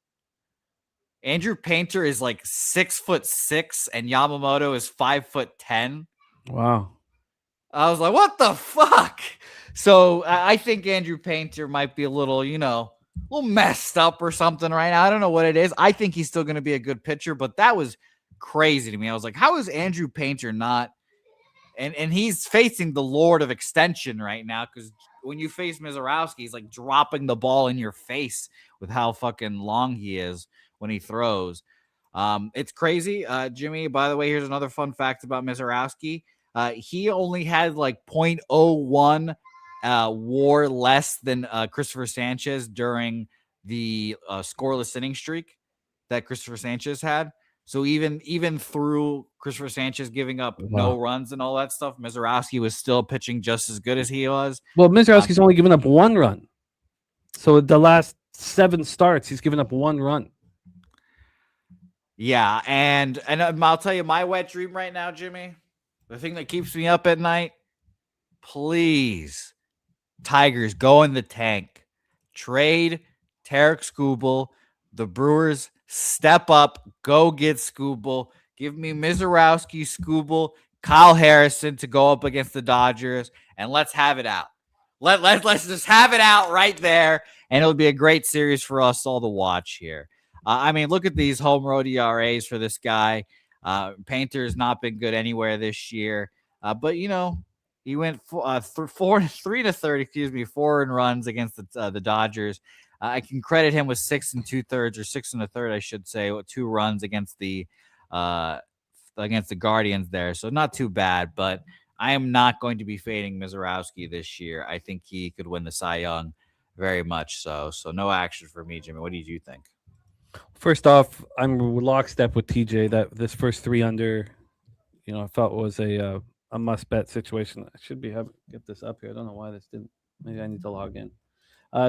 Andrew Painter is like 6'6" and Yamamoto is 5'10". Wow. I was like, what the fuck? So I think Andrew Painter might be a little messed up or something right now. I don't know what it is. I think he's still going to be a good pitcher, but that was crazy to me. I was like, how is Andrew Painter not? And he's facing the Lord of Extension right now, because when you face Mizorowski, he's like dropping the ball in your face with how fucking long he is when he throws. It's crazy. Jimmy, by the way, here's another fun fact about Mizorowski. He only had like 0.01 WAR less than Christopher Sanchez during the scoreless inning streak that Christopher Sanchez had. So even through Christopher Sanchez giving up no runs and all that stuff, Mizorowski was still pitching just as good as he was. Well, Mizorowski's only given up 1 run. So the last 7 starts, he's given up 1 run. Yeah, and I'll tell you my wet dream right now, Jimmy, the thing that keeps me up at night, please, Tigers, go in the tank. Trade Tarek Skubal. The Brewers step up, go get Skubal. Give me Mizorowski, Skubal, Kyle Harrison to go up against the Dodgers, and let's have it out. Let's just have it out right there, and it'll be a great series for us all to watch here. I mean, look at these home road ERAs for this guy. Painter has not been good anywhere this year, but he went 3-30, 4 in runs against the Dodgers. I can credit him with 6 2/3 or 6 1/3, I should say, 2 runs against the Guardians there. So not too bad, but I am not going to be fading Mizorowski this year. I think he could win the Cy Young very much so. So no action for me, Jimmy. What do you think? First off, I'm lockstep with TJ that this first 3 under, I thought was a must bet situation. I should get this up here. I don't know why this didn't. Maybe I need to log in.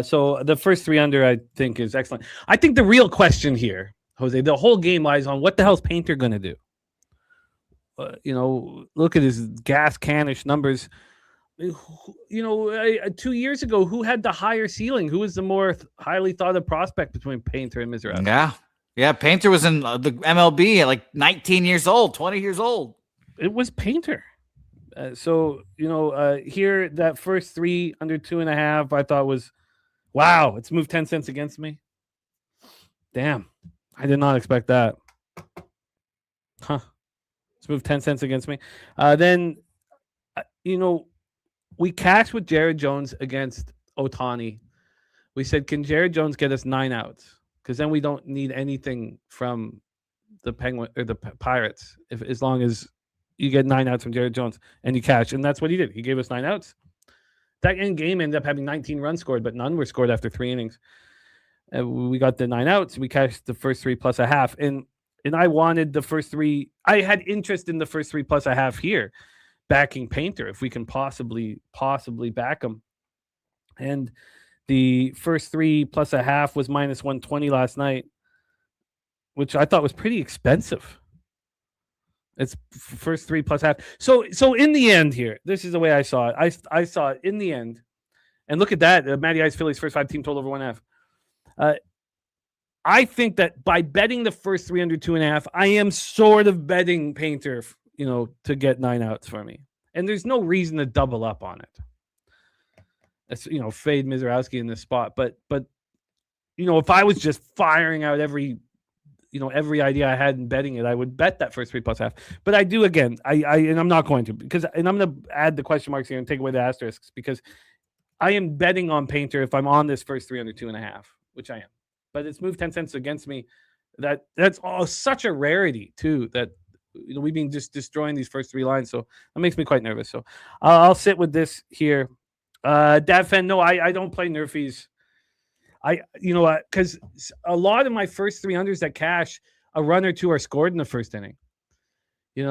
So the first 3 under, I think, is excellent. I think the real question here, Jose, the whole game lies on what the hell's Painter going to do? Look at his gas canish numbers. 2 years ago, who had the higher ceiling? Who was the more highly thought of prospect between Painter and Mizorowski? Yeah. Painter was in the MLB at like 19 years old, 20 years old. It was Painter. Here, that first 3 under 2.5, I thought was, wow, it's moved 10 cents against me. Damn, I did not expect that. It's moved 10 cents against me. Then, we cashed with Jared Jones against Ohtani. We said, can Jared Jones get us 9 outs? Because then we don't need anything from the Pirates, as long as you get 9 outs from Jared Jones and you cash. And that's what he did. He gave us 9 outs. That end game ended up having 19 runs scored, but none were scored after 3 innings. We got the 9 outs. We cashed the first 3 plus a half. And I wanted the first 3. I had interest in the first 3 plus a half here, backing Painter if we can possibly back him. And the first 3 plus a half was minus 120 last night, which I thought was pretty expensive. It's first 3 plus half. So in the end here, this is the way I saw it. I saw it in the end. And look at that. Matty Ice Phillies first 5 team total over 1.5. I think that by betting the first 3 under 2.5, I am sort of betting Painter, to get 9 outs for me. And there's no reason to double up on it. It's, fade Mizorowski in this spot. But if I was just firing out every every idea I had in betting it, I would bet that first 3+1/2. But I do again. And I'm not going to and I'm going to add the question marks here and take away the asterisks because I am betting on Painter if I'm on this first 3 under 2.5, which I am. But it's moved 10 cents against me. That's such a rarity too that we've been just destroying these first 3 lines, so that makes me quite nervous. So I'll sit with this here. Davfen, no, I don't play nerfies. Because a lot of my first 3 unders that cash, a run or two are scored in the first inning. You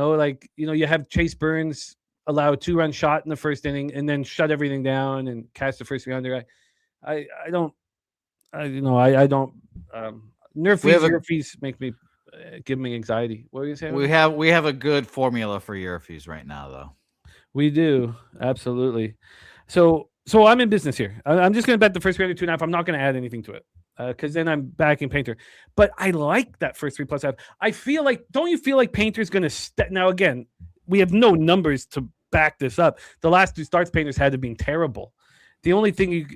have Chase Burns allow a 2-run shot in the first inning and then shut everything down and cash the first 3 under. I don't. Nerfies make me give me anxiety. What were you saying? We have a good formula for Yerfies right now, though. We do, absolutely. So I'm in business here. I'm just going to bet the first 3 under 2.5. I'm not going to add anything to it because then I'm backing Painter. But I like that first 3+1/2. I feel like, don't you feel like Painter's going to step? Now again, we have no numbers to back this up. The last 2 starts Painter's had to have been terrible. The only thing you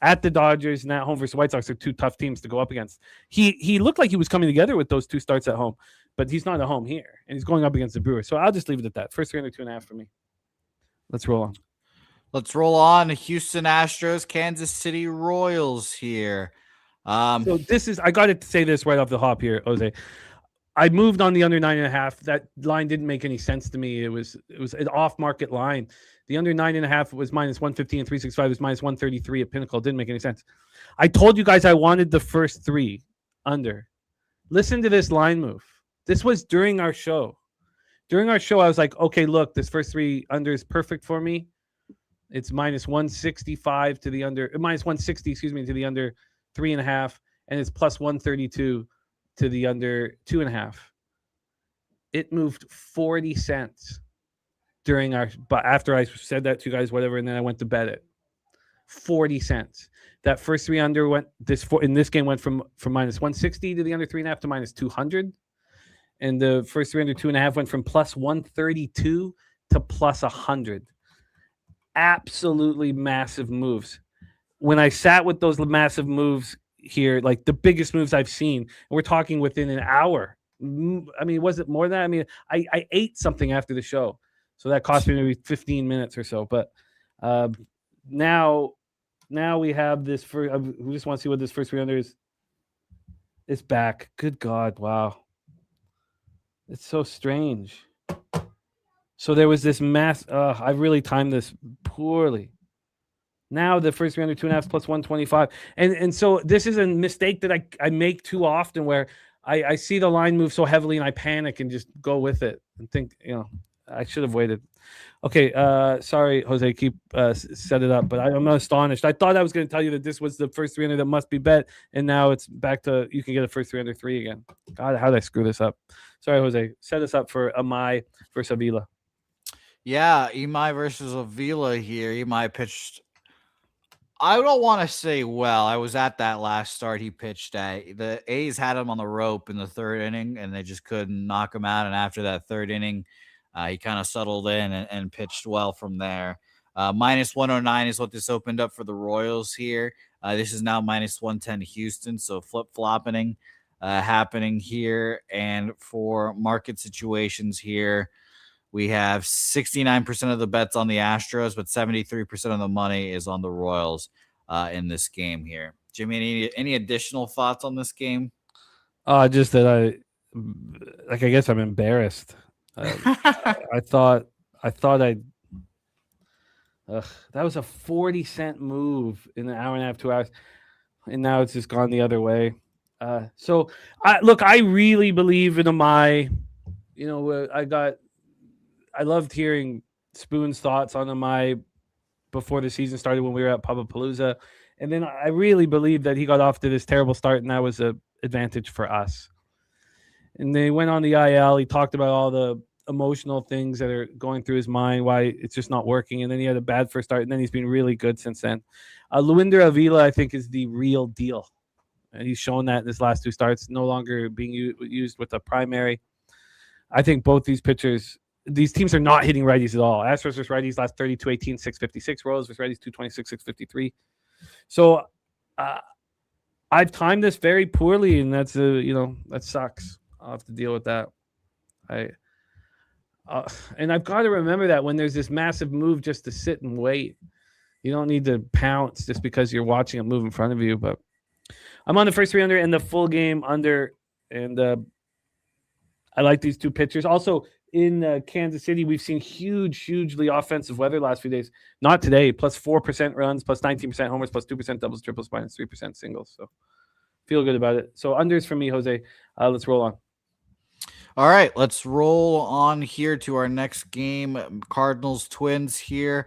at the Dodgers and at home versus White Sox are 2 tough teams to go up against. He looked like he was coming together with those 2 starts at home, but he's not at home here, and he's going up against the Brewers. So I'll just leave it at that. First 3 under 2.5 for me. Let's roll on. Let's roll on. Houston Astros, Kansas City Royals here. So this is, I got to say this right off the hop here, Jose. I moved on the under 9.5. That line didn't make any sense to me. It was an off-market line. The under 9.5 was -115 and 365 was -133 at Pinnacle. It didn't make any sense. I told you guys I wanted the first 3 under. Listen to this line move. This was during our show. During our show, I was like, okay, look, this first 3 under is perfect for me. It's -165 to the under, -160, to the under 3.5, and it's +132 to the under 2.5. It moved 40 cents but after I said that to you guys, whatever, and then I went to bet it. 40 cents. That first 3 under in this game went from -160 to the under 3.5 to -200. And the first 3 under 2.5 went from +132 to +100. Absolutely massive moves. When I sat with those massive moves here, like the biggest moves I've seen, and we're talking within an hour. I mean, was it more than that? I mean, I ate something after the show, so that cost me maybe 15 minutes or so. But now we have this first. We just want to see what this first 3 under is. It's back. Good God! Wow, it's so strange. So there was this mass. I really timed this poorly. Now the first 3 under 2.5 +125. And so this is a mistake that I make too often where I see the line move so heavily and I panic and just go with it and think, I should have waited. Okay. Sorry, Jose, keep set it up, but I'm astonished. I thought I was going to tell you that this was the first 3 under that must be bet. And now it's back to, you can get a first 3 under 3 again. God, how did I screw this up? Sorry, Jose, set us up for Amai versus Avila. Yeah. Imai versus Avila here. Imai pitched, I don't want to say well. I was at that last start he pitched at. The A's had him on the rope in the 3rd inning, and they just couldn't knock him out. And after that 3rd inning, he kind of settled in and pitched well from there. -109 is what this opened up for the Royals here. This is now -110 Houston, so flip-flopping happening here. And for market situations here, we have 69% of the bets on the Astros, but 73% of the money is on the Royals in this game here. Jimmy, any additional thoughts on this game? Just that I guess I'm embarrassed. I thought that was a 40-cent move in an hour and a half, 2 hours, and now it's just gone the other way. So I really believe in Amai. I loved hearing Spoon's thoughts on Amai before the season started when we were at Papapalooza. And then I really believe that he got off to this terrible start, and that was an advantage for us. And then he went on the IL. He talked about all the emotional things that are going through his mind, why it's just not working. And then he had a bad first start, and then he's been really good since then. Luinder Avila, I think, is the real deal. And he's shown that in his last 2 starts, no longer being used with a primary. I think both these pitchers, these teams are not hitting righties at all. Astros versus righties last 32-18, 656. Royals versus righties 226, 653. So I've timed this very poorly, and that's that sucks. I'll have to deal with that. And I've got to remember that when there's this massive move, just to sit and wait. You don't need to pounce just because you're watching it move in front of you. But I'm on the first 3 under and the full game under, and I like these two pitchers. Also, in Kansas City, we've seen hugely offensive weather last few days. Not today. Plus 4% runs, plus 19% homers, plus 2% doubles, triples, minus 3% singles. So feel good about it. So unders for me, Jose. Let's roll on. All right, let's roll on here to our next game. Cardinals Twins here.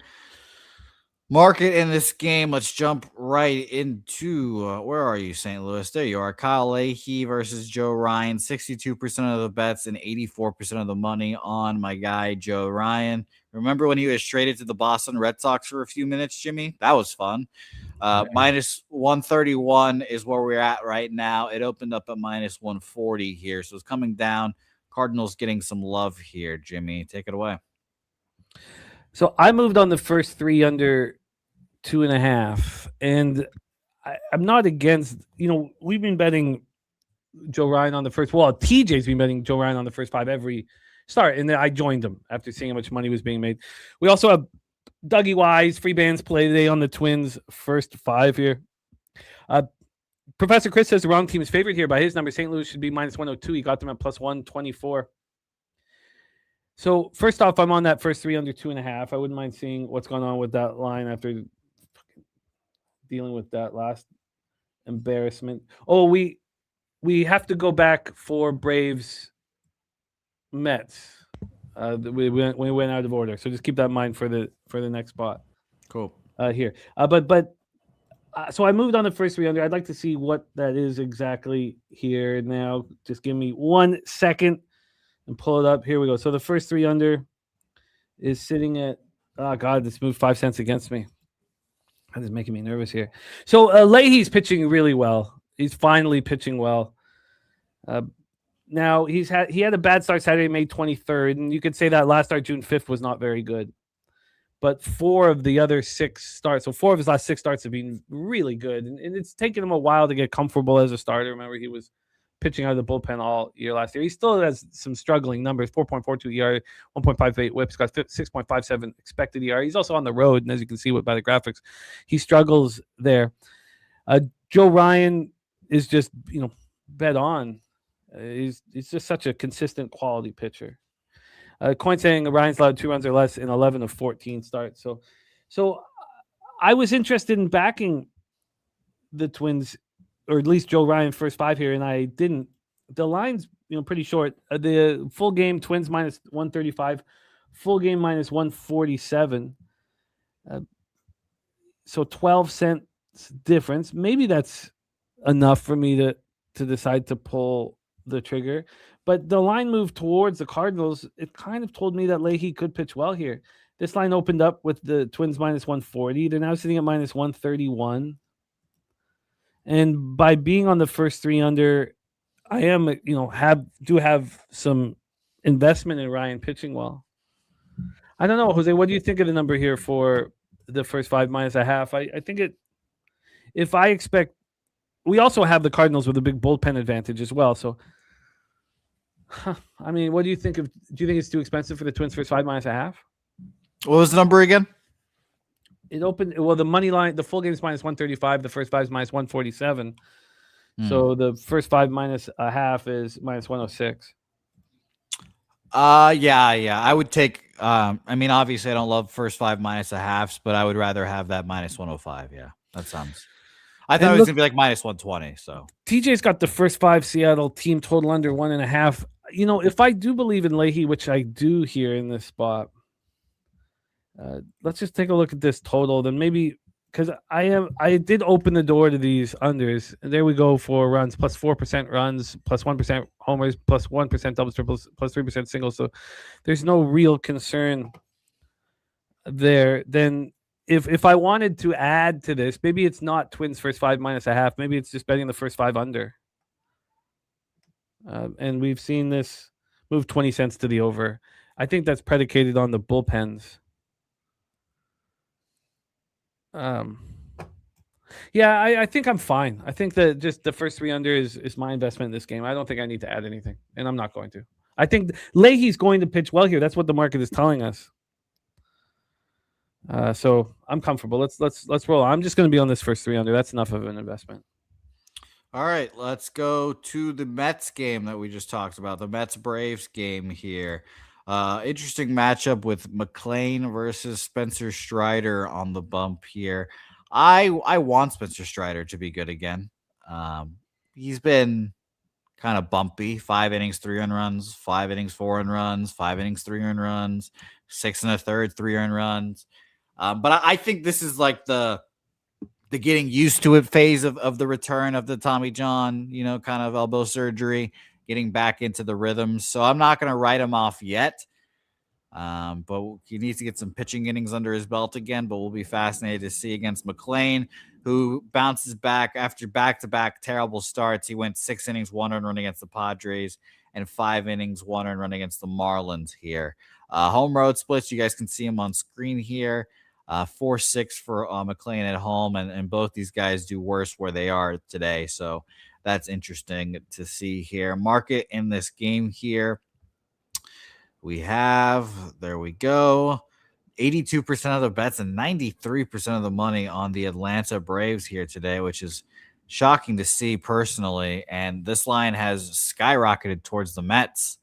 Market in this game. Let's jump right into where are you, St. Louis? There you are. Kyle Leahy versus Joe Ryan. 62% of the bets and 84% of the money on my guy Joe Ryan. Remember when he was traded to the Boston Red Sox for a few minutes, Jimmy? That was fun. Minus 131 is where we're at right now. It opened up at minus 140 here, so it's coming down. Cardinals getting some love here, Jimmy. Take it away. So I moved on the first 3 under 2.5, and I'm not against. We've been betting Joe Ryan on the first. Well, TJ's been betting Joe Ryan on the first 5 every start, and then I joined him after seeing how much money was being made. We also have Dougie Wise free bands play today on the Twins first 5 here. Professor Chris says the wrong team is favored here by his number. St. Louis should be minus 102. He got them at plus 124. So first off, I'm on that first 3 under 2.5. I wouldn't mind seeing what's going on with that line after dealing with that last embarrassment. Oh, we have to go back for Braves Mets. We went out of order, so just keep that in mind for the next spot. Cool. Here, so I moved on the first 3 under. I'd like to see what that is exactly here now. Just give me 1 second and pull it up. Here we go. So the first 3 under is sitting at, oh God, this moved 5 cents against me. That is making me nervous here. So Leahy's pitching really well. He's finally pitching well. Now he had a bad start Saturday, May 23rd, and you could say that last start, June 5th, was not very good. But 4 of the other 6 starts, so 4 of his last 6 starts have been really good. And it's taken him a while to get comfortable as a starter. Remember, he was pitching out of the bullpen all year last year. He still has some struggling numbers, 4.42 ERA, 1.58 whip. He's got 6.57 expected ERA. He's also on the road, and as you can see by the graphics, he struggles there. Joe Ryan is just, bet on. He's just such a consistent quality pitcher. Coin saying Ryan's allowed 2 runs or less in 11 of 14 starts. So I was interested in backing the Twins, or at least Joe Ryan first 5 here, and I didn't. The line's pretty short. The full game Twins minus 135, full game minus 147. So 12 cents difference. Maybe that's enough for me to decide to pull the trigger. But the line moved towards the Cardinals. It kind of told me that Leahy could pitch well here. This line opened up with the Twins minus 140. They're now sitting at minus 131. And by being on the first 3 under, I am, have some investment in Ryan pitching well. I don't know, Jose, what do you think of the number here for the first 5 minus a half? I think if I expect, we also have the Cardinals with a big bullpen advantage as well. So, I mean, what do you think do you think it's too expensive for the Twins first 5 minus a half? What was the number again? It opened, the money line, the full game is minus 135. The first 5 is minus 147. So the first 5 minus a half is minus 106. Yeah. I would take, obviously I don't love first 5 minus a halves, but I would rather have that minus 105. Yeah, that sounds, I thought it was going to be like minus 120. So TJ's got the first 5 Seattle team total under 1.5. If I do believe in Leahy, which I do here in this spot, let's just take a look at this total. Then maybe, because I did open the door to these unders, and there we go for runs, plus 4% runs, plus 1% homers, plus 1% doubles, triples, plus 3% singles. So there's no real concern there. Then if I wanted to add to this, maybe it's not Twins first 5 minus a half. Maybe it's just betting the first 5 under. And we've seen this move 20 cents to the over. I think that's predicated on the bullpens. Yeah, I think I'm fine. I think that just the first 3 under is my investment in this game. I don't think I need to add anything, and I'm not going to. I think Leahy's going to pitch well here. That's what the market is telling us. So I'm comfortable. Let's roll. I'm just going to be on this first 3 under. That's enough of an investment. All right, let's go to the Mets game that we just talked about, the Mets Braves game here. Interesting matchup with McLean versus Spencer Strider on the bump here. I want Spencer Strider to be good again. He's been kind of bumpy. 5 innings, 3 earned runs, 5 innings, 4 earned runs, 5 innings, 3 earned runs, 6 1/3, 3 earned runs. But I think this is like the getting used to it phase of the return of the Tommy John, kind of elbow surgery, getting back into the rhythm. So I'm not going to write him off yet. But he needs to get some pitching innings under his belt again, but we'll be fascinated to see against McLean, who bounces back after back-to-back terrible starts. He went 6 innings, 1 earned run against the Padres, and 5 innings, 1 earned run against the Marlins here. Home road splits, you guys can see him on screen here. 4-6 for McLean at home, and both these guys do worse where they are today. So that's interesting to see here. Market in this game here. There we go. 82% of the bets and 93% of the money on the Atlanta Braves here today, which is shocking to see personally. And this line has skyrocketed towards the Mets.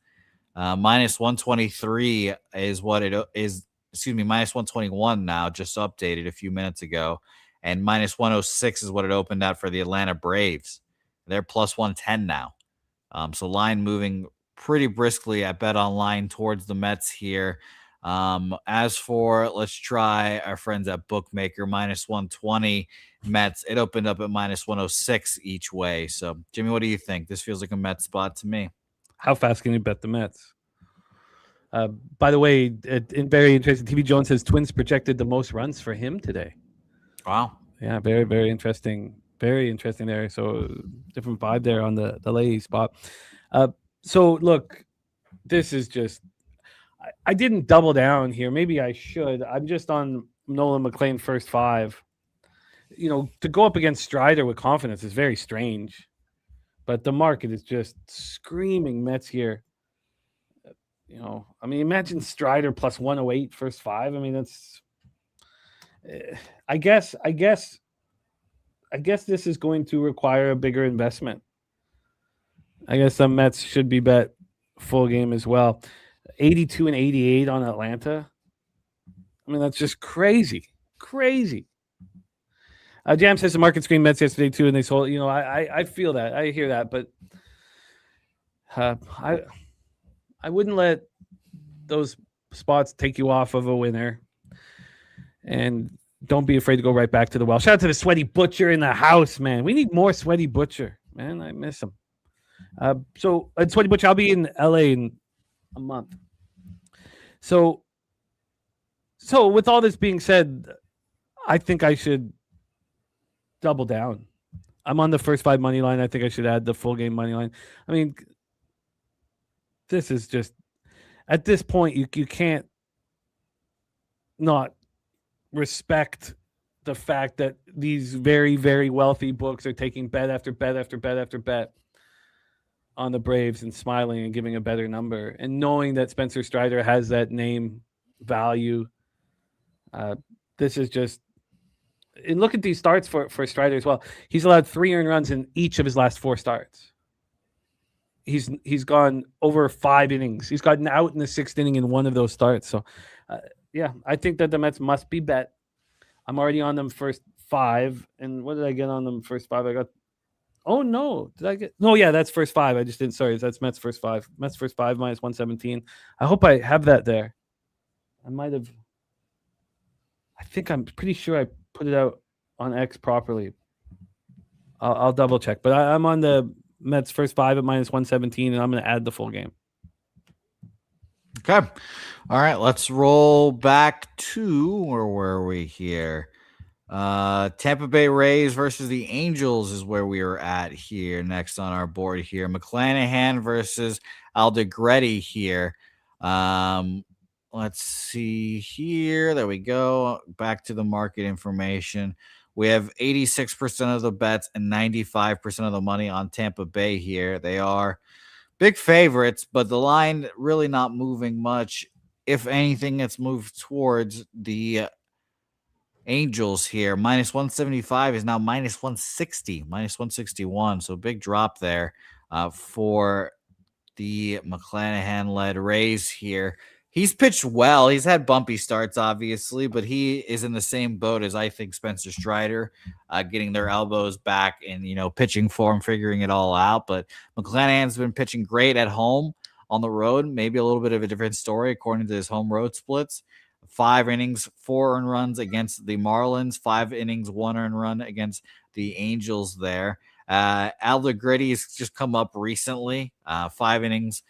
Minus 123 is what it is. Minus 121 now, just updated a few minutes ago. And minus 106 is what it opened at for the Atlanta Braves. They're plus 110 now. So line moving pretty briskly at Bet Online towards the Mets here. As for, let's try our friends at Bookmaker, minus 120 Mets. It opened up at minus 106 each way. So, Jimmy, what do you think? This feels like a Mets spot to me. How fast can you bet the Mets? By the way, in very interesting, TV Jones says Twins projected the most runs for him today. Wow. Yeah, very, very interesting. Very interesting there. So different vibe there on the Leahy spot. So look, this is just, I didn't double down here. Maybe I should. I'm just on Nolan McLean first 5. To go up against Strider with confidence is very strange, but the market is just screaming Mets here. Imagine Strider plus 108 first 5. That's, I guess this is going to require a bigger investment. I guess the Mets should be bet full game as well. 82 and 88 on Atlanta. That's just crazy. Crazy. Jam says the market screen Mets yesterday too, and they sold. I feel that. I hear that, but I wouldn't let those spots take you off of a winner. And don't be afraid to go right back to the well. Shout out to the Sweaty Butcher in the house, man. We need more Sweaty Butcher, man. I miss him. So Sweaty Butcher, I'll be in LA in a month. So with all this being said, I think I should double down. I'm on the first 5 money line. I think I should add the full game money line. This is just, at this point, you can't not respect the fact that these very, very wealthy books are taking bet after bet after bet after bet on the Braves and smiling and giving a better number, and knowing that Spencer Strider has that name value. This is just, and look at these starts for Strider as well. He's allowed 3 earned runs in each of his last 4 starts. He's gone over 5 innings. He's gotten out in the 6th inning in one of those starts. So, I think that the Mets must be bet. I'm already on them first 5. And what did I get on them first 5? I got, oh no, did I get? No, yeah, that's first 5. I just didn't. Sorry, that's Mets first 5. Mets first 5 minus 117. I hope I have that there. I might have. I'm pretty sure I put it out on X properly. I'll double check, but I'm on the Mets first 5 at minus 117, and I'm going to add the full game. Okay. All right. Let's roll back to, where were we here? Tampa Bay Rays versus the Angels is where we are at here. Next on our board here, McClanahan versus Aldegrete here. Let's see here. There we go. Back to the market information. We have 86% of the bets and 95% of the money on Tampa Bay here. They are big favorites, but the line really not moving much. If anything, it's moved towards the Angels here. Minus 175 is now minus 160, minus 161. So big drop there for the McClanahan-led Rays here. He's pitched well. He's had bumpy starts, obviously, but he is in the same boat as I think Spencer Strider, getting their elbows back and, pitching form, figuring it all out. But McClanahan's been pitching great at home. On the road, maybe a little bit of a different story according to his home road splits. 5 innings, 4 earned runs against the Marlins, 5 innings, 1 earned run against the Angels there. Aldo Gritty has just come up recently. 4 innings,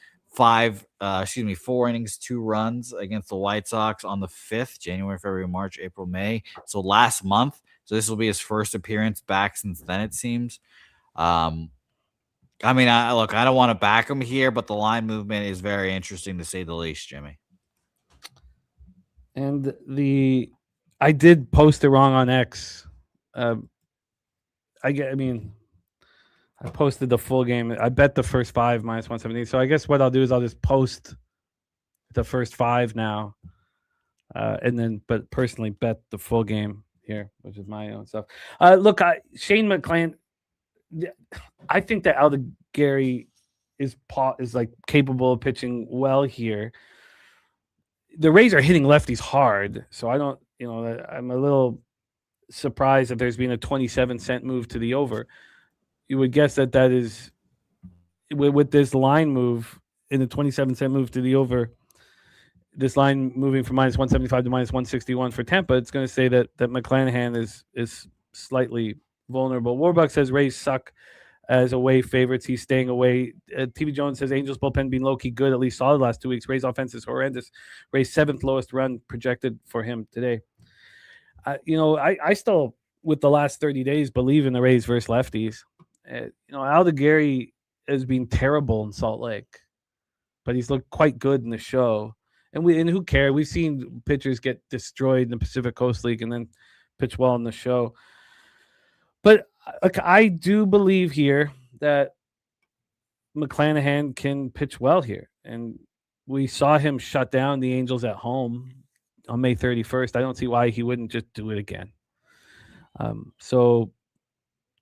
2 runs against the White Sox on the 5th, January, February, March, April, May. So last month. So this will be his first appearance back since then, it seems. I don't want to back him here, but the line movement is very interesting to say the least, Jimmy. And I did post it wrong on X. I posted the full game. I bet the first 5 minus 170. So I guess what I'll do is I'll just post the first 5 now, but personally bet the full game here, which is my own stuff. Shane McClanahan. I think that Aldo Gary is like capable of pitching well here. The Rays are hitting lefties hard, so I don't. I'm a little surprised that there's been a 27-cent move to the over. You would guess that is with this line move in the 27-cent move to the over. This line moving from minus 175 to minus 161 for Tampa. It's going to say that McClanahan is slightly vulnerable. Warbuck says Rays suck as away favorites. He's staying away. TV Jones says Angels bullpen being low-key good, at least solid last 2 weeks. Rays offense is horrendous. Rays 7th lowest run projected for him today. I still, with the last 30 days, believe in the Rays versus lefties. Aldo Gary has been terrible in Salt Lake, but he's looked quite good in the show. And who cares? We've seen pitchers get destroyed in the Pacific Coast League and then pitch well in the show. But I do believe here that McClanahan can pitch well here. And we saw him shut down the Angels at home on May 31st. I don't see why he wouldn't just do it again. So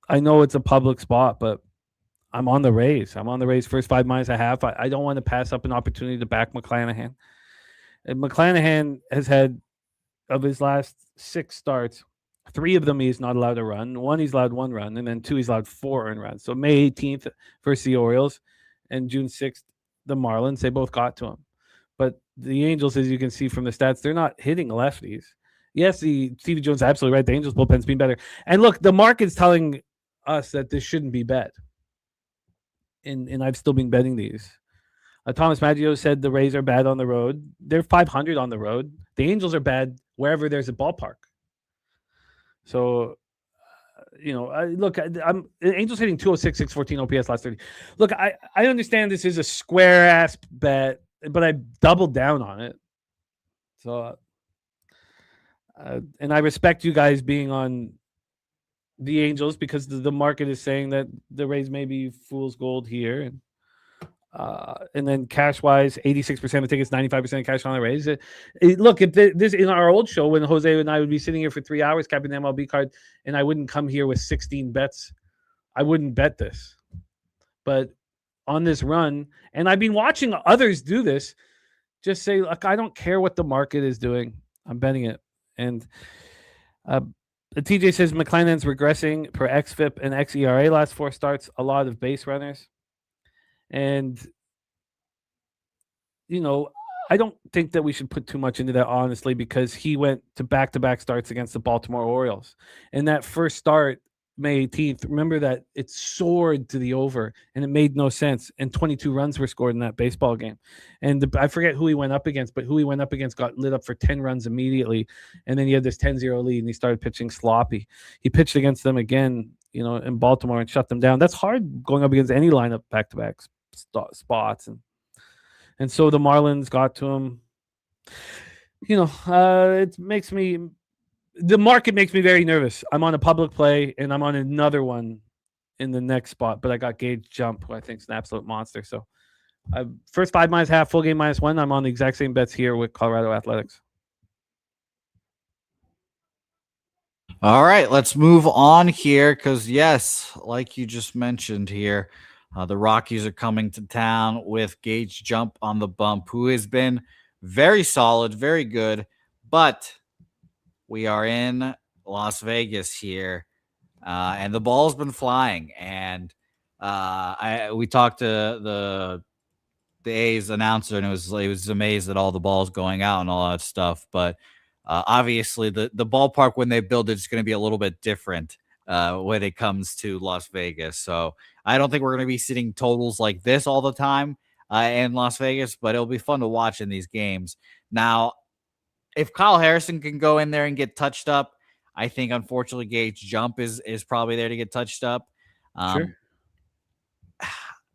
I know it's a public spot, but I'm on the Rays. I'm on the Rays first 5 minus a half. I don't want to pass up an opportunity to back McClanahan. And McClanahan has had, of his last 6 starts, 3 of them he's not allowed to run. 1 he's allowed 1 run, and then 2 he's allowed 4 earned runs. So May 18th versus the Orioles and June 6th, the Marlins, they both got to him. But the Angels, as you can see from the stats, they're not hitting lefties. Yes, Stevie Jones is absolutely right. The Angels bullpen's been better. And look, the market's telling us that this shouldn't be bet. And I've still been betting these. Thomas Maggio said the Rays are bad on the road. They're 500 on the road. The Angels are bad wherever there's a ballpark. So, I'm Angels hitting 206, 614 OPS last 30. Look, I understand this is a square ass bet, but I doubled down on it. So, and I respect you guys being on the Angels because the market is saying that the Rays may be fool's gold here. And then cash wise, 86% of tickets, 95% cash on the Rays. Look, if this in our old show when Jose and I would be sitting here for 3 hours capping the MLB card, and I wouldn't come here with 16 bets, I wouldn't bet this. But on this run, and I've been watching others do this, just say, look, I don't care what the market is doing. I'm betting it. And TJ says McClanahan's regressing per XFIP and XERA last 4 starts. A lot of base runners. And, I don't think that we should put too much into that, honestly, because he went to back-to-back starts against the Baltimore Orioles. And that first start, May 18th, remember that it soared to the over, and it made no sense. And 22 runs were scored in that baseball game. And I forget who he went up against, but who he went up against got lit up for 10 runs immediately. And then he had this 10-0 lead, and he started pitching sloppy. He pitched against them again, in Baltimore and shut them down. That's hard going up against any lineup back-to-back spots. And so the Marlins got to him. It makes me The market makes me very nervous. I'm on a public play, and I'm on another one in the next spot, but I got Gage Jump, who I think is an absolute monster. So first 5 minus half, full game -1. I'm on the exact same bets here with Colorado Athletics. All right, let's move on here because, yes, like you just mentioned here, the Rockies are coming to town with Gage Jump on the bump, who has been very solid, very good. But we are in Las Vegas here, and the ball's been flying. And we talked to the A's announcer, and he was amazed at all the balls going out and all that stuff. But obviously, the ballpark when they build it is going to be a little bit different when it comes to Las Vegas. So I don't think we're going to be sitting totals like this all the time in Las Vegas, but it'll be fun to watch in these games. Now, if Kyle Harrison can go in there and get touched up, I think unfortunately Gage Jump is probably there to get touched up. Sure.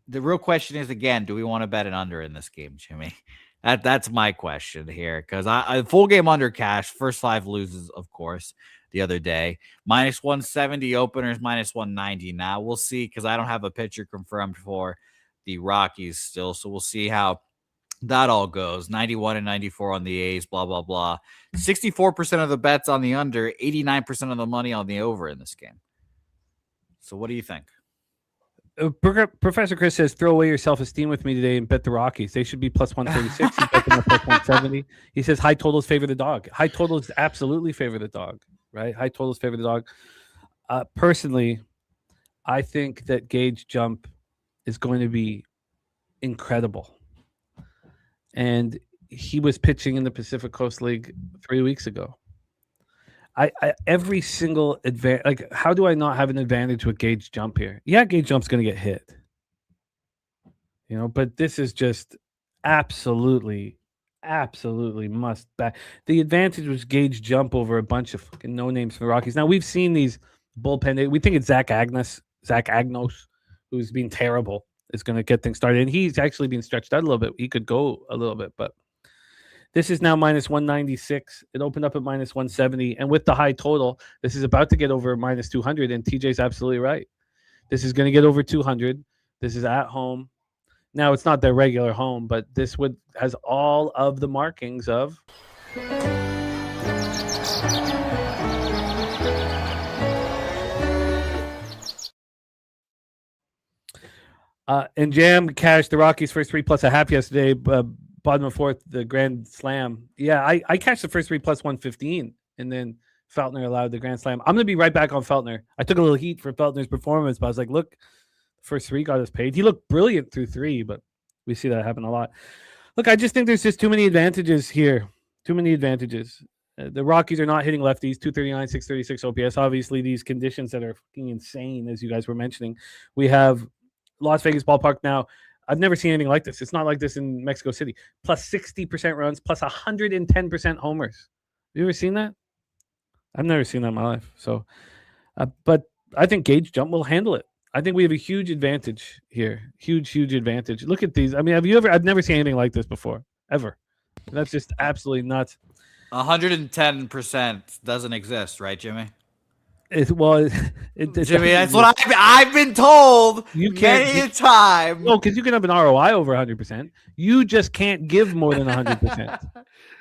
The real question is, again, do we want to bet an under in this game, Jimmy? That's my question here, because I full game under cash, first 5 loses, of course, the other day. -170 openers, -190. Now we'll see, because I don't have a pitcher confirmed for the Rockies still, so we'll see how that all goes. 91 and 94 on the A's, blah, blah, blah. 64% of the bets on the under, 89% of the money on the over in this game. So what do you think? Professor Chris says, throw away your self-esteem with me today and bet the Rockies. They should be +136. He bet them at +170. He says high totals favor the dog. High totals absolutely favor the dog, right? High totals favor the dog. Personally, I think that Gage Jump is going to be incredible. And he was pitching in the Pacific Coast League 3 weeks ago. I every single advantage, like, how do I not have an advantage with Gage Jump here? Yeah, Gage Jump's going to get hit, but this is just absolutely must back. The advantage was Gage Jump over a bunch of fucking no names for the Rockies. Now we've seen these bullpen. We think it's Zach Agnos, who's been terrible, is going to get things started, and he's actually been stretched out a little bit. He could go a little bit, but. This is now -196. It opened up at -170. And with the high total, this is about to get over -200. And TJ's absolutely right. This is going to get over 200. This is at home. Now, it's not their regular home, but this has all of the markings of. And Jam cashed the Rockies first 3 plus a half yesterday. Bottom of 4th, the Grand Slam. Yeah, I cashed the first 3 +115, and then Feltner allowed the Grand Slam. I'm going to be right back on Feltner. I took a little heat for Feltner's performance, but I was like, look, first 3 got us paid. He looked brilliant through 3, but we see that happen a lot. Look, I just think there's just too many advantages here. Too many advantages. The Rockies are not hitting lefties, 239, 636 OPS. Obviously, these conditions that are fucking insane, as you guys were mentioning. We have Las Vegas ballpark now. I've never seen anything like this. It's not like this in Mexico City. Plus 60% runs, plus 110% homers. Have you ever seen that? I've never seen that in my life. So, but I think Gage Jump will handle it. I think we have a huge advantage here. Huge advantage. Look at these. I mean, I've never seen anything like this before, ever. That's just absolutely nuts. 110% doesn't exist, right, Jimmy? Jimmy, that's what I've been told many a time. No, because you can have an ROI over 100%. You just can't give more than 100%,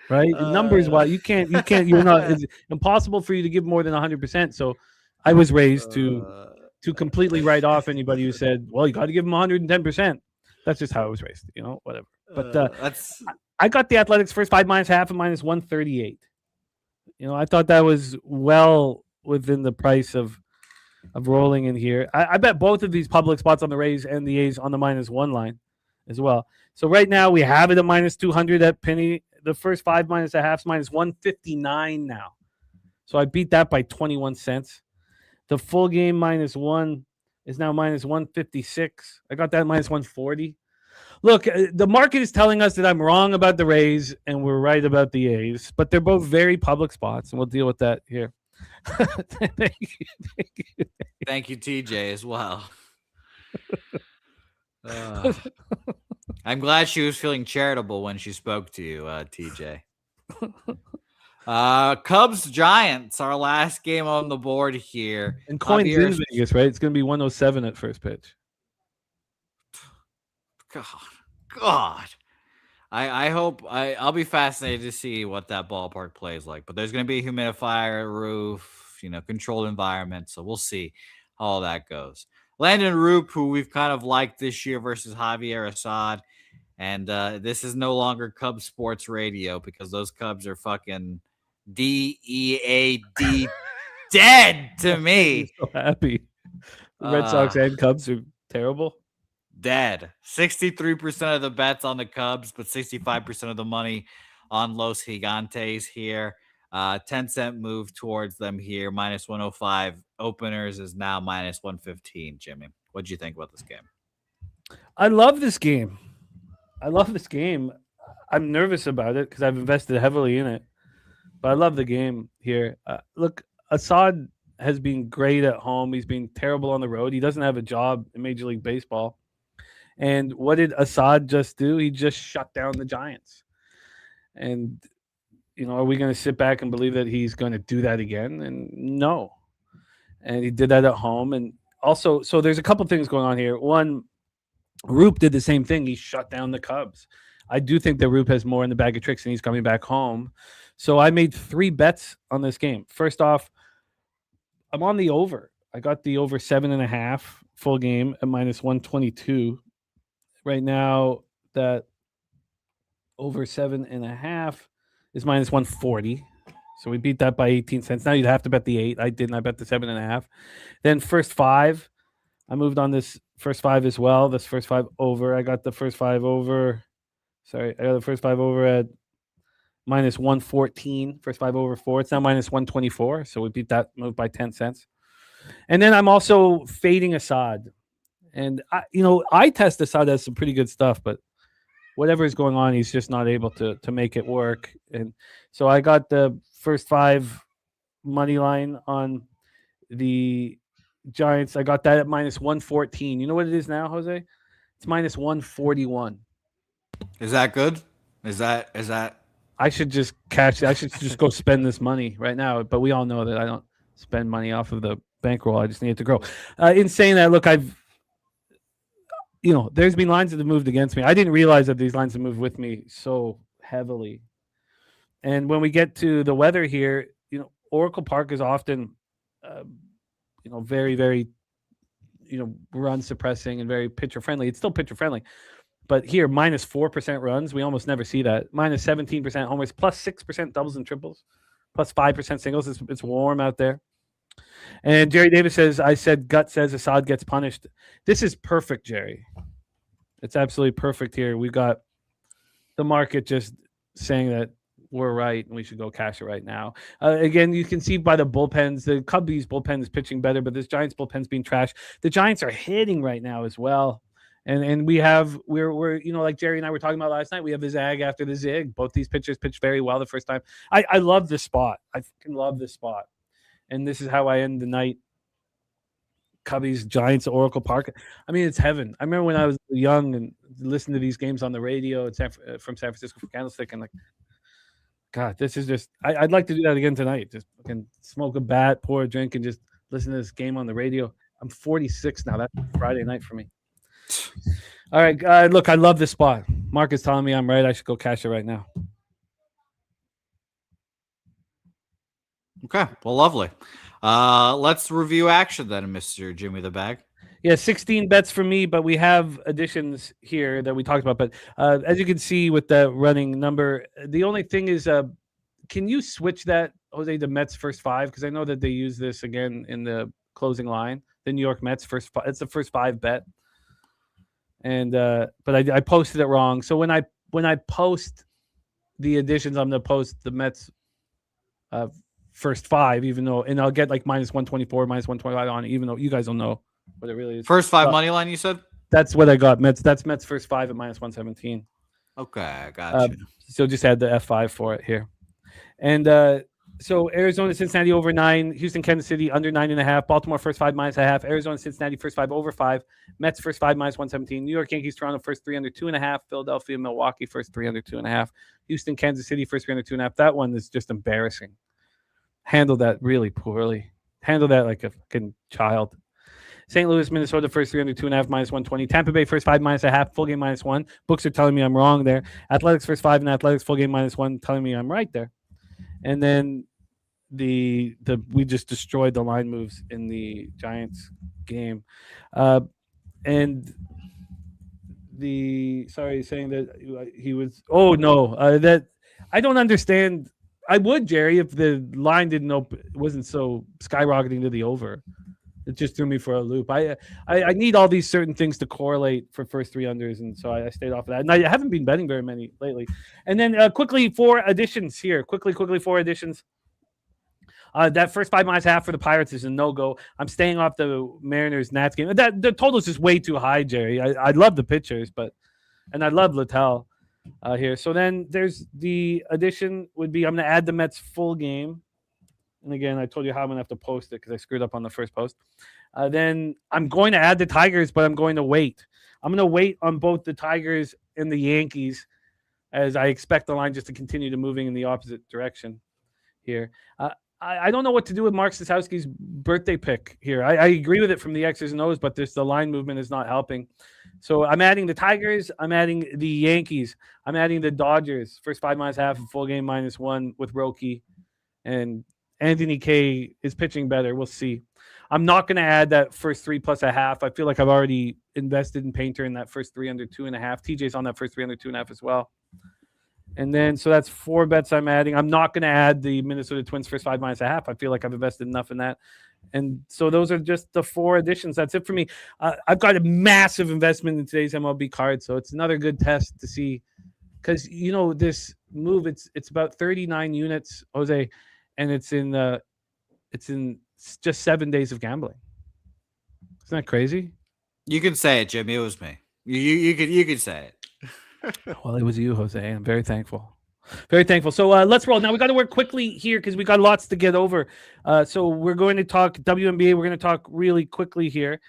right? Numbers wise, you can't. You're not. It's impossible for you to give more than 100%. So, I was raised to completely write off anybody who said, "Well, you got to give them 110%." That's just how I was raised. Whatever. But I got the Athletics first 5 minus half and -138. I thought that was well within the price of rolling in here. I bet both of these public spots on the Rays and the A's on the -1 line as well. So right now we have it at -200 at Penny. The first 5 minus a half is -159 now. So I beat that by 21 cents. The full game -1 is now -156. I got that -140. Look, the market is telling us that I'm wrong about the Rays and we're right about the A's, but they're both very public spots, and we'll deal with that here. Thank you. Thank you, TJ, as well. I'm glad she was feeling charitable when she spoke to you, TJ. Cubs Giants, our last game on the board here. And coins Javier- in Vegas, right? It's going to be 107 at first pitch. God. I hope I'll be fascinated to see what that ballpark plays like. But there's going to be a humidifier, roof, controlled environment. So we'll see how all that goes. Landon Roop, who we've kind of liked this year versus Javier Assad. And this is no longer Cubs sports radio because those Cubs are fucking DEAD dead to me. So happy. The Red Sox and Cubs are terrible. Dead. 63% of the bets on the Cubs, but 65% of the money on Los Gigantes here. 10-cent move towards them here. Minus 105. Openers is now minus 115, Jimmy. What'd you think about this game? I love this game. I'm nervous about it because I've invested heavily in it. But I love the game here. Look, Assad has been great at home. He's been terrible on the road. He doesn't have a job in Major League Baseball. And what did Assad just do? He just shut down the Giants. And, are we going to sit back and believe that he's going to do that again? And no. And he did that at home. And also, so there's a couple things going on here. One, Roop did the same thing. He shut down the Cubs. I do think that Roop has more in the bag of tricks and he's coming back home. So I made 3 bets on this game. First off, I'm on the over. I got the over 7.5 full game at minus 122. Right now, that over 7.5 is minus 140. So we beat that by 18 cents. Now you'd have to bet the 8. I didn't. I bet the 7.5. Then first 5. I moved on this first 5 as well. This first 5 over. I got the first 5 over. I got the first 5 over at minus 114. First 5 over 4. It's now minus 124. So we beat that move by 10 cents. And then I'm also fading Assad. And I test Assad as some pretty good stuff, but whatever is going on, he's just not able to make it work. And so I got the first 5 money line on the Giants. I got that at minus 114. You know what it is now, Jose? It's minus 141. Is that good? Is that? I should just cash it. I should just go spend this money right now. But we all know that I don't spend money off of the bankroll. I just need it to grow. In saying that, look, there's been lines that have moved against me. I didn't realize that these lines have moved with me so heavily. And when we get to the weather here, Oracle Park is often, very, very, run suppressing and very pitcher friendly. It's still pitcher friendly. But here, minus 4% runs. We almost never see that. Minus 17% homers, plus 6% doubles and triples, plus 5% singles. It's warm out there. And Jerry Davis says, I said, Gut says Assad gets punished. This is perfect, Jerry. It's absolutely perfect here. We've got the market just saying that we're right and we should go cash it right now. Again, you can see by the bullpens, the Cubbies bullpen is pitching better, but this Giants bullpen's being trashed. The Giants are hitting right now as well. And we're like Jerry and I were talking about last night, we have the zag after the zig. Both these pitchers pitched very well the first time. I love this spot. I fucking love this spot. And this is how I end the night. Cubbies, Giants, Oracle Park. I mean, it's heaven. I remember when I was young and listened to these games on the radio from San Francisco for Candlestick, and like, God, this is just. I'd like to do that again tonight. Just fucking smoke a bat, pour a drink, and just listen to this game on the radio. I'm 46 now. That's Friday night for me. All right, look, I love this spot. Mark is telling me I'm right. I should go cash it right now. Okay, well, lovely. Let's review action then, Mr. Jimmy the Bag. Yeah, 16 bets for me, but we have additions here that we talked about. But as you can see with the running number, the only thing is, can you switch that, Jose, to Mets first 5? Because I know that they use this again in the closing line. The New York Mets first 5. It's the first 5 bet. And but I posted it wrong. So when I post the additions, I'm going to post the Mets first 5, even though, and I'll get like minus 124, minus 125 on it, even though you guys don't know what it really is. First 5 money line, you said? That's what I got. That's Mets first 5 at minus 117. Okay, I got you. So just add the F5 for it here. And So Arizona, Cincinnati over 9, Houston, Kansas City under 9.5, Baltimore first 5 -1/2, Arizona, Cincinnati first 5 over 5, Mets first 5 -117, New York Yankees, Toronto first 3 under 2.5, Philadelphia, Milwaukee first 3 under 2.5, Houston, Kansas City first 3 under 2.5. That one is just embarrassing. Handled that really poorly. Handled that like a fucking child. St. Louis, Minnesota first 3 under 2.5 -120. Tampa Bay first 5 -1/2, full game -1. Books are telling me I'm wrong there. Athletics first 5 and Athletics full game -1, telling me I'm right there. And then we just destroyed the line moves in the Giants game, and saying that he was. Oh no, that I don't understand. I would, Jerry, if the line wasn't so skyrocketing to the over. It just threw me for a loop. I need all these certain things to correlate for first 3 unders, and so I stayed off of that. And I haven't been betting very many lately. And then quickly 4 additions here. Quickly 4 additions. That first 5 -1/2 for the Pirates is a no-go. I'm staying off the Mariners-Nats game. The total is just way too high, Jerry. I love the pitchers, and I love Littell here. So then there's the addition would be I'm going to add the Mets full game. And again, I told you how I'm going to have to post it because I screwed up on the first post. Then I'm going to add the Tigers, but I'm going to wait. I'm going to wait on both the Tigers and the Yankees as I expect the line just to continue to moving in the opposite direction here. I don't know what to do with Mark Sosowski's birthday pick here. I agree with it from the X's and O's, but the line movement is not helping. So I'm adding the Tigers. I'm adding the Yankees. I'm adding the Dodgers. First 5 -1/2 and full game -1 with Roki. And Anthony K is pitching better. We'll see. I'm not going to add that first 3 +1/2. I feel like I've already invested in Painter in that first 3 under 2.5. TJ's on that first 3 under 2.5 as well. And then, so that's 4 bets I'm adding. I'm not going to add the Minnesota Twins first 5 -1/2. I feel like I've invested enough in that. And so those are just the 4 additions. That's it for me. I've got a massive investment in today's MLB card. So it's another good test to see. Because, this move, it's about 39 units, Jose. And it's in just 7 days of gambling. Isn't that crazy? You can say it, Jimmy. It was me. You could say it. Well, it was you, Jose. I'm very thankful. Very thankful. So let's roll. Now we got to work quickly here because we got lots to get over. So we're going to talk WNBA. We're going to talk really quickly here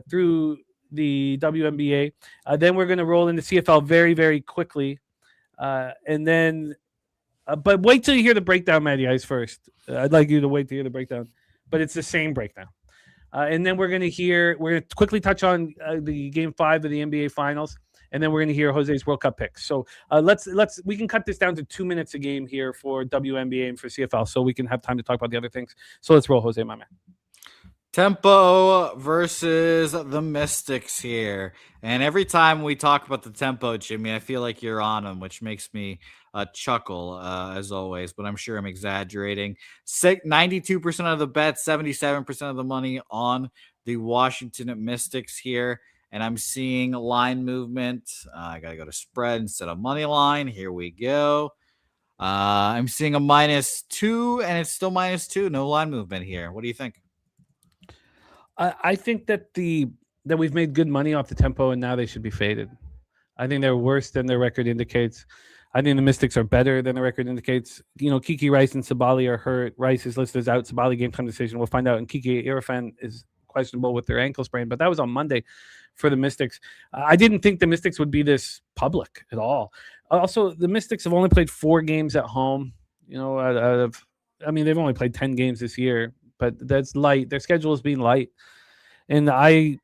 through the WNBA. Then we're going to roll into CFL very, very quickly. And then, but wait till you hear the breakdown, Matty Ice, first. I'd like you to wait to hear the breakdown, but it's the same breakdown. And then we're going to quickly touch on the game 5 of the NBA Finals. And then we're going to hear Jose's World Cup picks. So we can cut this down to 2 minutes a game here for WNBA and for CFL, so we can have time to talk about the other things. So let's roll, Jose, my man. Tempo versus the Mystics here. And every time we talk about the tempo, Jimmy, I feel like you're on them, which makes me chuckle as always, but I'm sure I'm exaggerating. 92% of the bets, 77% of the money on the Washington Mystics here. And I'm seeing line movement. I got to go to spread instead of money line. Here we go. I'm seeing a -2, and it's still -2. No line movement here. What do you think? I think that we've made good money off the tempo, and now they should be faded. I think they're worse than their record indicates. I think the Mystics are better than the record indicates. Kiki Rice and Sabali are hurt. Rice is listed as out. Sabali game time decision. We'll find out. And Kiki Irfan is questionable with their ankle sprain, but that was on Monday for the Mystics. I didn't think the Mystics would be this public at all. Also, the Mystics have only played 4 games at home. They've only played 10 games this year, but that's light. Their schedule has been light, and I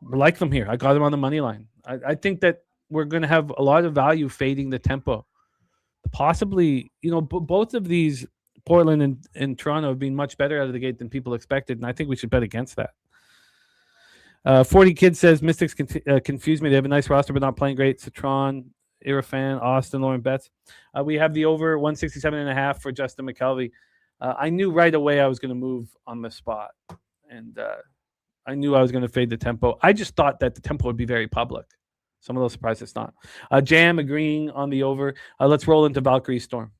like them here. I got them on the money line. I think that we're going to have a lot of value fading the tempo. Possibly, both of these, Portland and Toronto, have been much better out of the gate than people expected, and I think we should bet against that. 40 Kids says Mystics confuse me. They have a nice roster, but not playing great. Citron, Irfan, Austin, Lauren Betts. We have the over 167.5 for Justin McKelvey. I knew right away I was going to move on the spot, and I knew I was going to fade the tempo. I just thought that the tempo would be very public. So I'm a little surprised it's not. Jam agreeing on the over. Let's roll into Valkyrie Storm.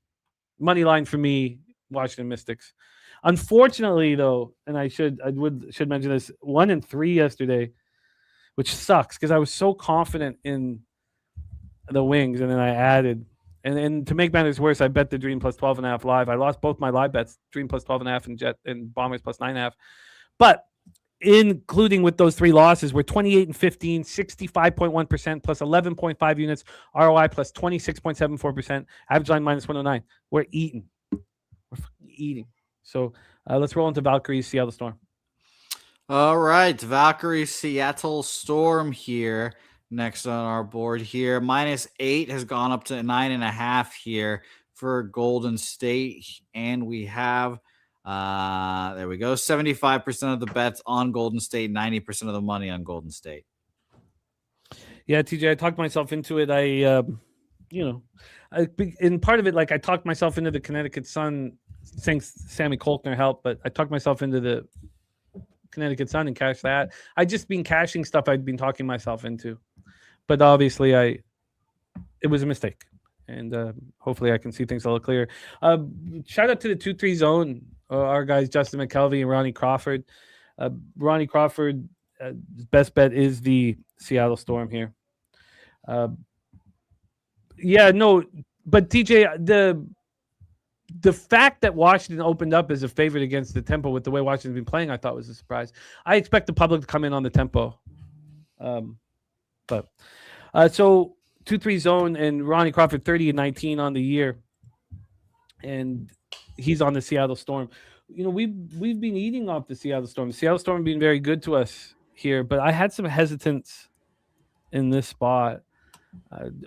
Money line for me, Washington Mystics. Unfortunately, though, and I should mention this, 1-3 yesterday, which sucks because I was so confident in the Wings, and then I added, And to make matters worse, I bet the Dream plus 12.5 live. I lost both my live bets, Dream plus 12.5 and Jet and Bombers plus 9.5. But including with those 3 losses, we're 28 and 15, 65.1% plus 11.5 units, ROI plus 26.74%, average line minus 109. We're eating. We're eating. So let's roll into Valkyries, Seattle Storm. All right, Valkyrie Seattle Storm here. Next on our board here, -8 has gone up to 9.5 here for Golden State, and we have there we go, 75% of the bets on Golden State, 90% of the money on Golden State. Yeah, TJ, I talked myself into it. In part of it, like I talked myself into the Connecticut Sun, saying Sammy Kolkner helped, but I talked myself into the Connecticut Sun and cashed that. I just been cashing stuff I'd been talking myself into. But obviously, it was a mistake, and hopefully I can see things a little clearer. Shout out to the 2-3 zone, our guys Justin McKelvey and Ronnie Crawford. Ronnie Crawford, best bet is the Seattle Storm here. But TJ, the fact that Washington opened up as a favorite against the tempo with the way Washington's been playing, I thought was a surprise. I expect the public to come in on the tempo. So 2-3 zone and Ronnie Crawford 30 and 19 on the year, and he's on the Seattle Storm. We've been eating off the Seattle Storm. The Seattle Storm being very good to us here, but I had some hesitance in this spot.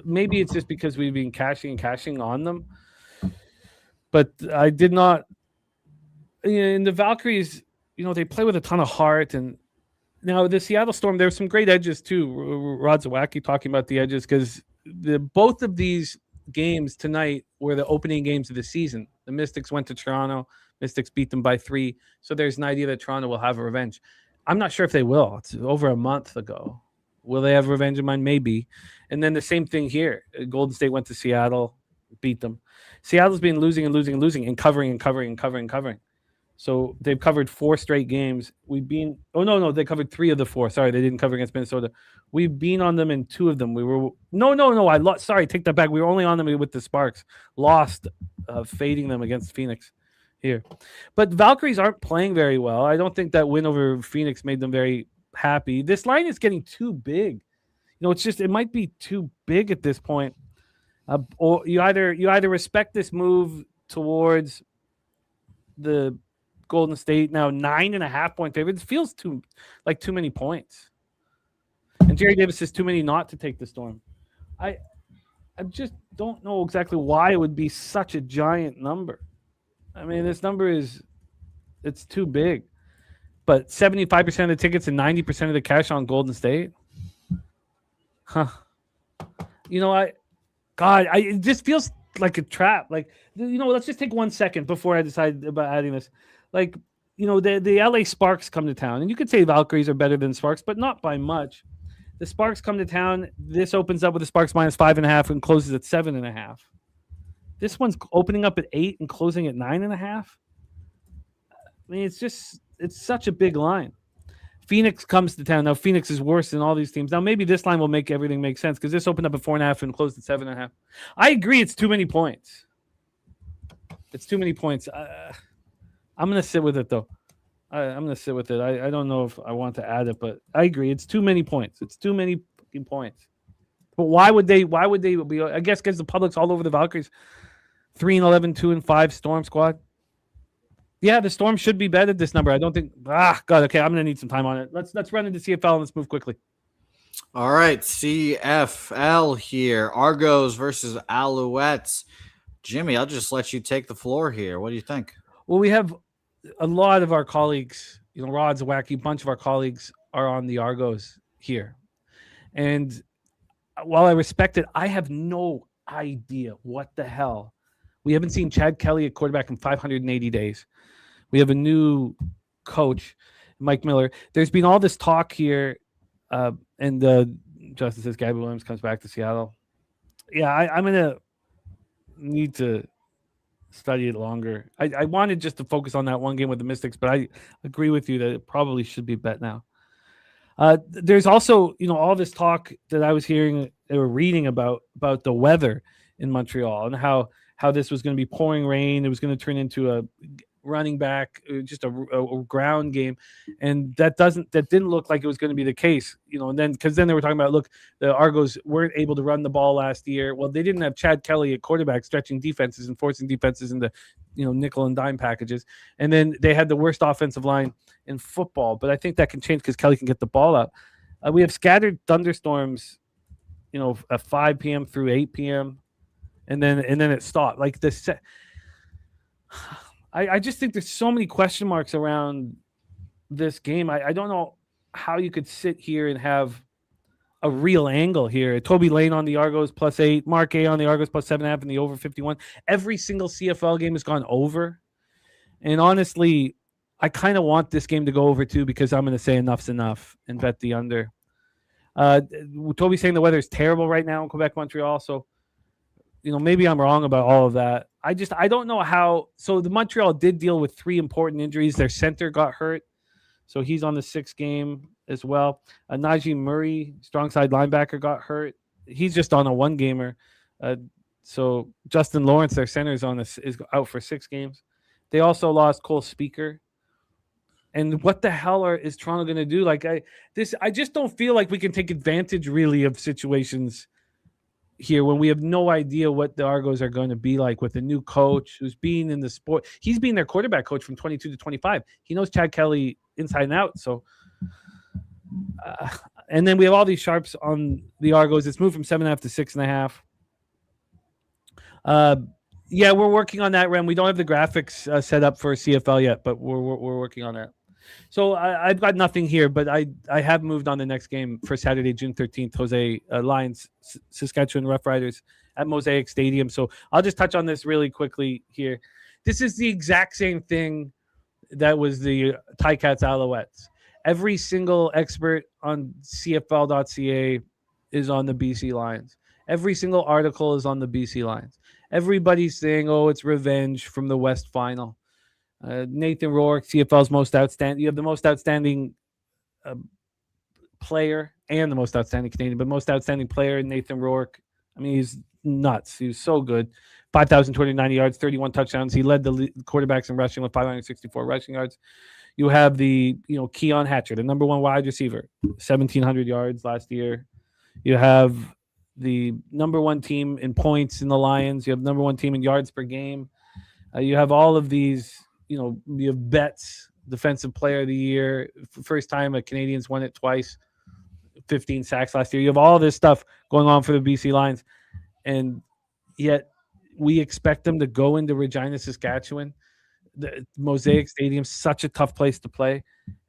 Maybe it's just because we've been cashing on them, but I did not. In the Valkyries, they play with a ton of heart, and now the Seattle Storm, there's some great edges too. Rod Zawacki talking about the edges because both of these games tonight were the opening games of the season. The Mystics went to Toronto. Mystics beat them by 3. So there's an idea that Toronto will have a revenge. I'm not sure if they will. It's over a month ago. Will they have revenge in mind? Maybe. And then the same thing here. Golden State went to Seattle, beat them. Seattle's been losing and covering. So they've covered 4 straight games. They covered 3 of the 4. Sorry, they didn't cover against Minnesota. We've been on them in 2 of them. Sorry, take that back. We were only on them with the Sparks. Lost, fading them against Phoenix here. But Valkyries aren't playing very well. I don't think that win over Phoenix made them very happy. This line is getting too big. It might be too big at this point. Or you either respect this move towards the Golden State now 9.5 point favorite. It feels too many points. And Jerry Davis says too many not to take the Storm. I just don't know exactly why it would be such a giant number. I mean, this number it's too big. But 75% of the tickets and 90% of the cash on Golden State. Huh. It just feels like a trap. Let's just take 1 second before I decide about adding this. The LA Sparks come to town, and you could say Valkyries are better than Sparks, but not by much. The Sparks come to town. This opens up with the Sparks -5.5 and closes at 7.5. This one's opening up at 8 and closing at 9.5. I mean, it's such a big line. Phoenix comes to town. Now, Phoenix is worse than all these teams. Now, maybe this line will make everything make sense because this opened up at 4.5 and closed at 7.5. I agree. It's too many points. I'm going to sit with it, though. I'm going to sit with it. I don't know if I want to add it, but I agree. It's too many points. It's too many points. But why would they be? I guess because the public's all over the Valkyries. 3-11, 2-5 Storm squad. Yeah, the Storm should be bet at this number. I don't think. God. Okay, I'm gonna need some time on it. Let's run into CFL and let's move quickly. All right, CFL here. Argos versus Alouettes. Jimmy, I'll just let you take the floor here. What do you think? Well, we have a lot of our colleagues. Rod's a wacky bunch of our colleagues are on the Argos here, and while I respect it, I have no idea what the hell. We haven't seen Chad Kelly at quarterback in 580 days. We have a new coach, Mike Miller. There's been all this talk here, and Justin says Gabby Williams comes back to Seattle. Yeah, I'm going to need to study it longer. I wanted just to focus on that one game with the Mystics, but I agree with you that it probably should be bet now. There's also, all this talk that I was hearing or reading about the weather in Montreal, and how this was going to be pouring rain. It was going to turn into a running back, just a ground game, and that didn't look like it was going to be the case, and then because then they were talking about, look, the Argos weren't able to run the ball last year. Well, they didn't have Chad Kelly at quarterback stretching defenses and forcing defenses into nickel and dime packages, and then they had the worst offensive line in football. But I think that can change because Kelly can get the ball out. We have scattered thunderstorms, at 5 p.m. through 8 p.m. and then it stopped. Like this. I just think there's so many question marks around this game. I don't know how you could sit here and have a real angle here. Toby Lane on the Argos +8, Mark A on the Argos +7.5, and the over 51. Every single CFL game has gone over. And honestly, I kind of want this game to go over too, because I'm going to say enough's enough and bet the under. Toby's saying the weather is terrible right now in Quebec, Montreal. So, maybe I'm wrong about all of that. I don't know how. So the Montreal did deal with 3 important injuries. Their center got hurt, so he's on the 6th game as well. Najee Murray, strong side linebacker, got hurt. He's just on a 1-gamer. So Justin Lawrence, their center, is out for 6 games. They also lost Cole Speaker. And what the hell is Toronto going to do? I just don't feel like we can take advantage really of situations here when we have no idea what the Argos are going to be like with a new coach who's been in the sport. He's been their quarterback coach from 22 to 25. He knows Chad Kelly inside and out. So, and then we have all these sharps on the Argos. It's moved from 7.5 to 6.5. Yeah, we're working on that, Rem. We don't have the graphics set up for CFL yet, but we're working on that. So I've got nothing here, but I have moved on the next game for Saturday, June 13th, Jose Lions, Saskatchewan Roughriders at Mosaic Stadium. So I'll just touch on this really quickly here. This is the exact same thing that was the Ticats Alouettes. Every single expert on CFL.ca is on the BC Lions. Every single article is on the BC Lions. Everybody's saying, oh, it's revenge from the West Final. Nathan Rourke, CFL's most outstanding. You have the most outstanding player and the most outstanding Canadian, but most outstanding player, Nathan Rourke. I mean, he's nuts. He was so good. 5,290 yards, 31 touchdowns. He led the quarterbacks in rushing with 564 rushing yards. You have the, Keon Hatcher, the number 1 wide receiver, 1,700 yards last year. You have the number 1 team in points in the Lions. You have number 1 team in yards per game. You have all of these, you have Betts, defensive player of the year. First time a Canadians won it twice, 15 sacks last year. You have all this stuff going on for the BC Lions. And yet we expect them to go into Regina, Saskatchewan. The Mosaic Stadium, such a tough place to play,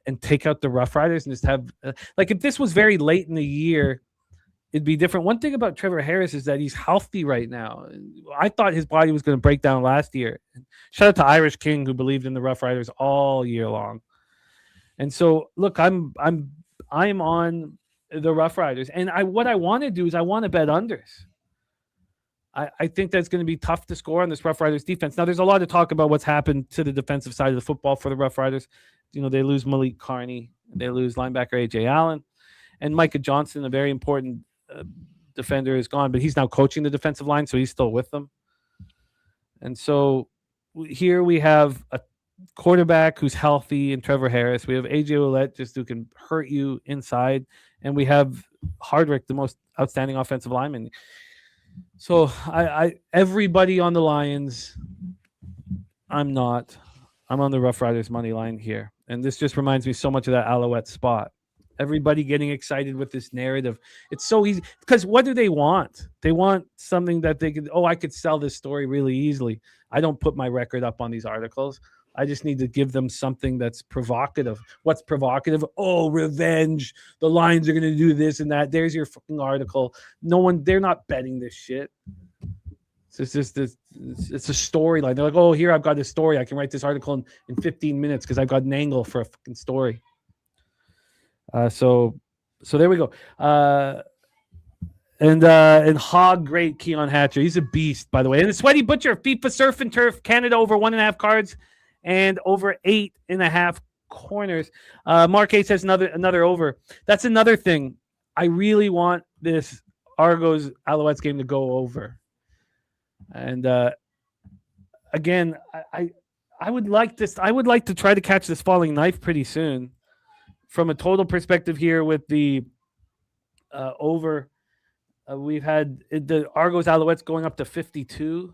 and take out the Rough Riders and just have if this was very late in the year, it'd be different. One thing about Trevor Harris is that he's healthy right now. I thought his body was going to break down last year. Shout out to Irish King, who believed in the Rough Riders all year long. And so, look, I'm on the Rough Riders, and what I want to do is I want to bet unders. I think that's going to be tough to score on this Rough Riders defense. Now, there's a lot of talk about what's happened to the defensive side of the football for the Rough Riders. They lose Malik Carney. They lose linebacker A.J. Allen. And Micah Johnson, a very important defender, is gone, but he's now coaching the defensive line, so he's still with them. And so here we have a quarterback who's healthy in Trevor Harris. We have A.J. Ouellette, just who can hurt you inside. And we have Hardrick, the most outstanding offensive lineman. So everybody on the Lions, I'm on the Rough Riders money line here. And this just reminds me so much of that Alouette spot. Everybody getting excited with this narrative. It's so easy because what do they want? They want something that they could, I could sell this story really easily. I don't put my record up on these articles. I just need to give them something that's provocative. What's provocative? Oh, revenge. The Lions are going to do this and that. There's your fucking article. They're not betting this shit. It's just it's a storyline. They're like, oh, here, I've got this story. I can write this article in 15 minutes because I've got an angle for a fucking story. So there we go. And Hog, great Keon Hatcher. He's a beast, by the way. And the Sweaty Butcher, FIFA Surf and Turf, Canada over 1.5 cards and over 8.5 corners. Mark A says another over. That's another thing. I really want this Argos Alouettes game to go over. And again, I would like this. I would like to try to catch this falling knife pretty soon. From a total perspective here with the over, we've had the Argos Alouettes going up to 52.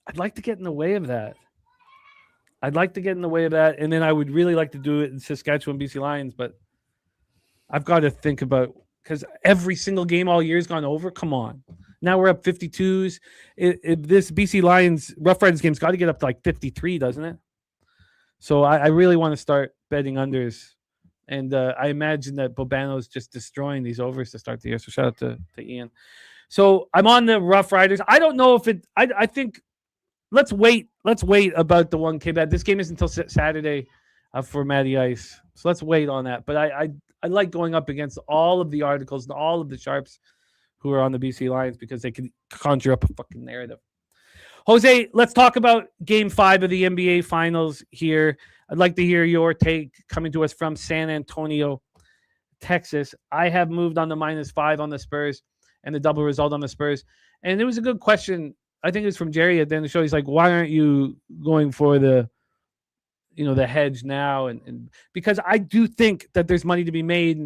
I'd like to get in the way of that. And then I would really like to do it in Saskatchewan BC Lions, but I've got to think about, because every single game all year has gone over. Come on. Now we're up 52s. This BC Lions Rough Riders game's got to get up to like 53, doesn't it? So I really want to start betting unders. And I imagine that Bobano's just destroying these overs to start the year. So shout out to Ian. So I'm on the Rough Riders. I don't know if it, I think, let's wait about the 1K bet. This game is until Saturday for Matty Ice. So let's wait on that. But I like going up against all of the articles and all of the sharps who are on the BC Lions because they can conjure up a fucking narrative. Jose, let's talk about Game 5 of the NBA Finals here. I'd like to hear your take coming to us from San Antonio, Texas. I have moved on the -5 on the Spurs and the double result on the Spurs. And it was a good question. I think it was from Jerry at the end of the show. He's like, why aren't you going for the hedge now? And because I do think that there's money to be made.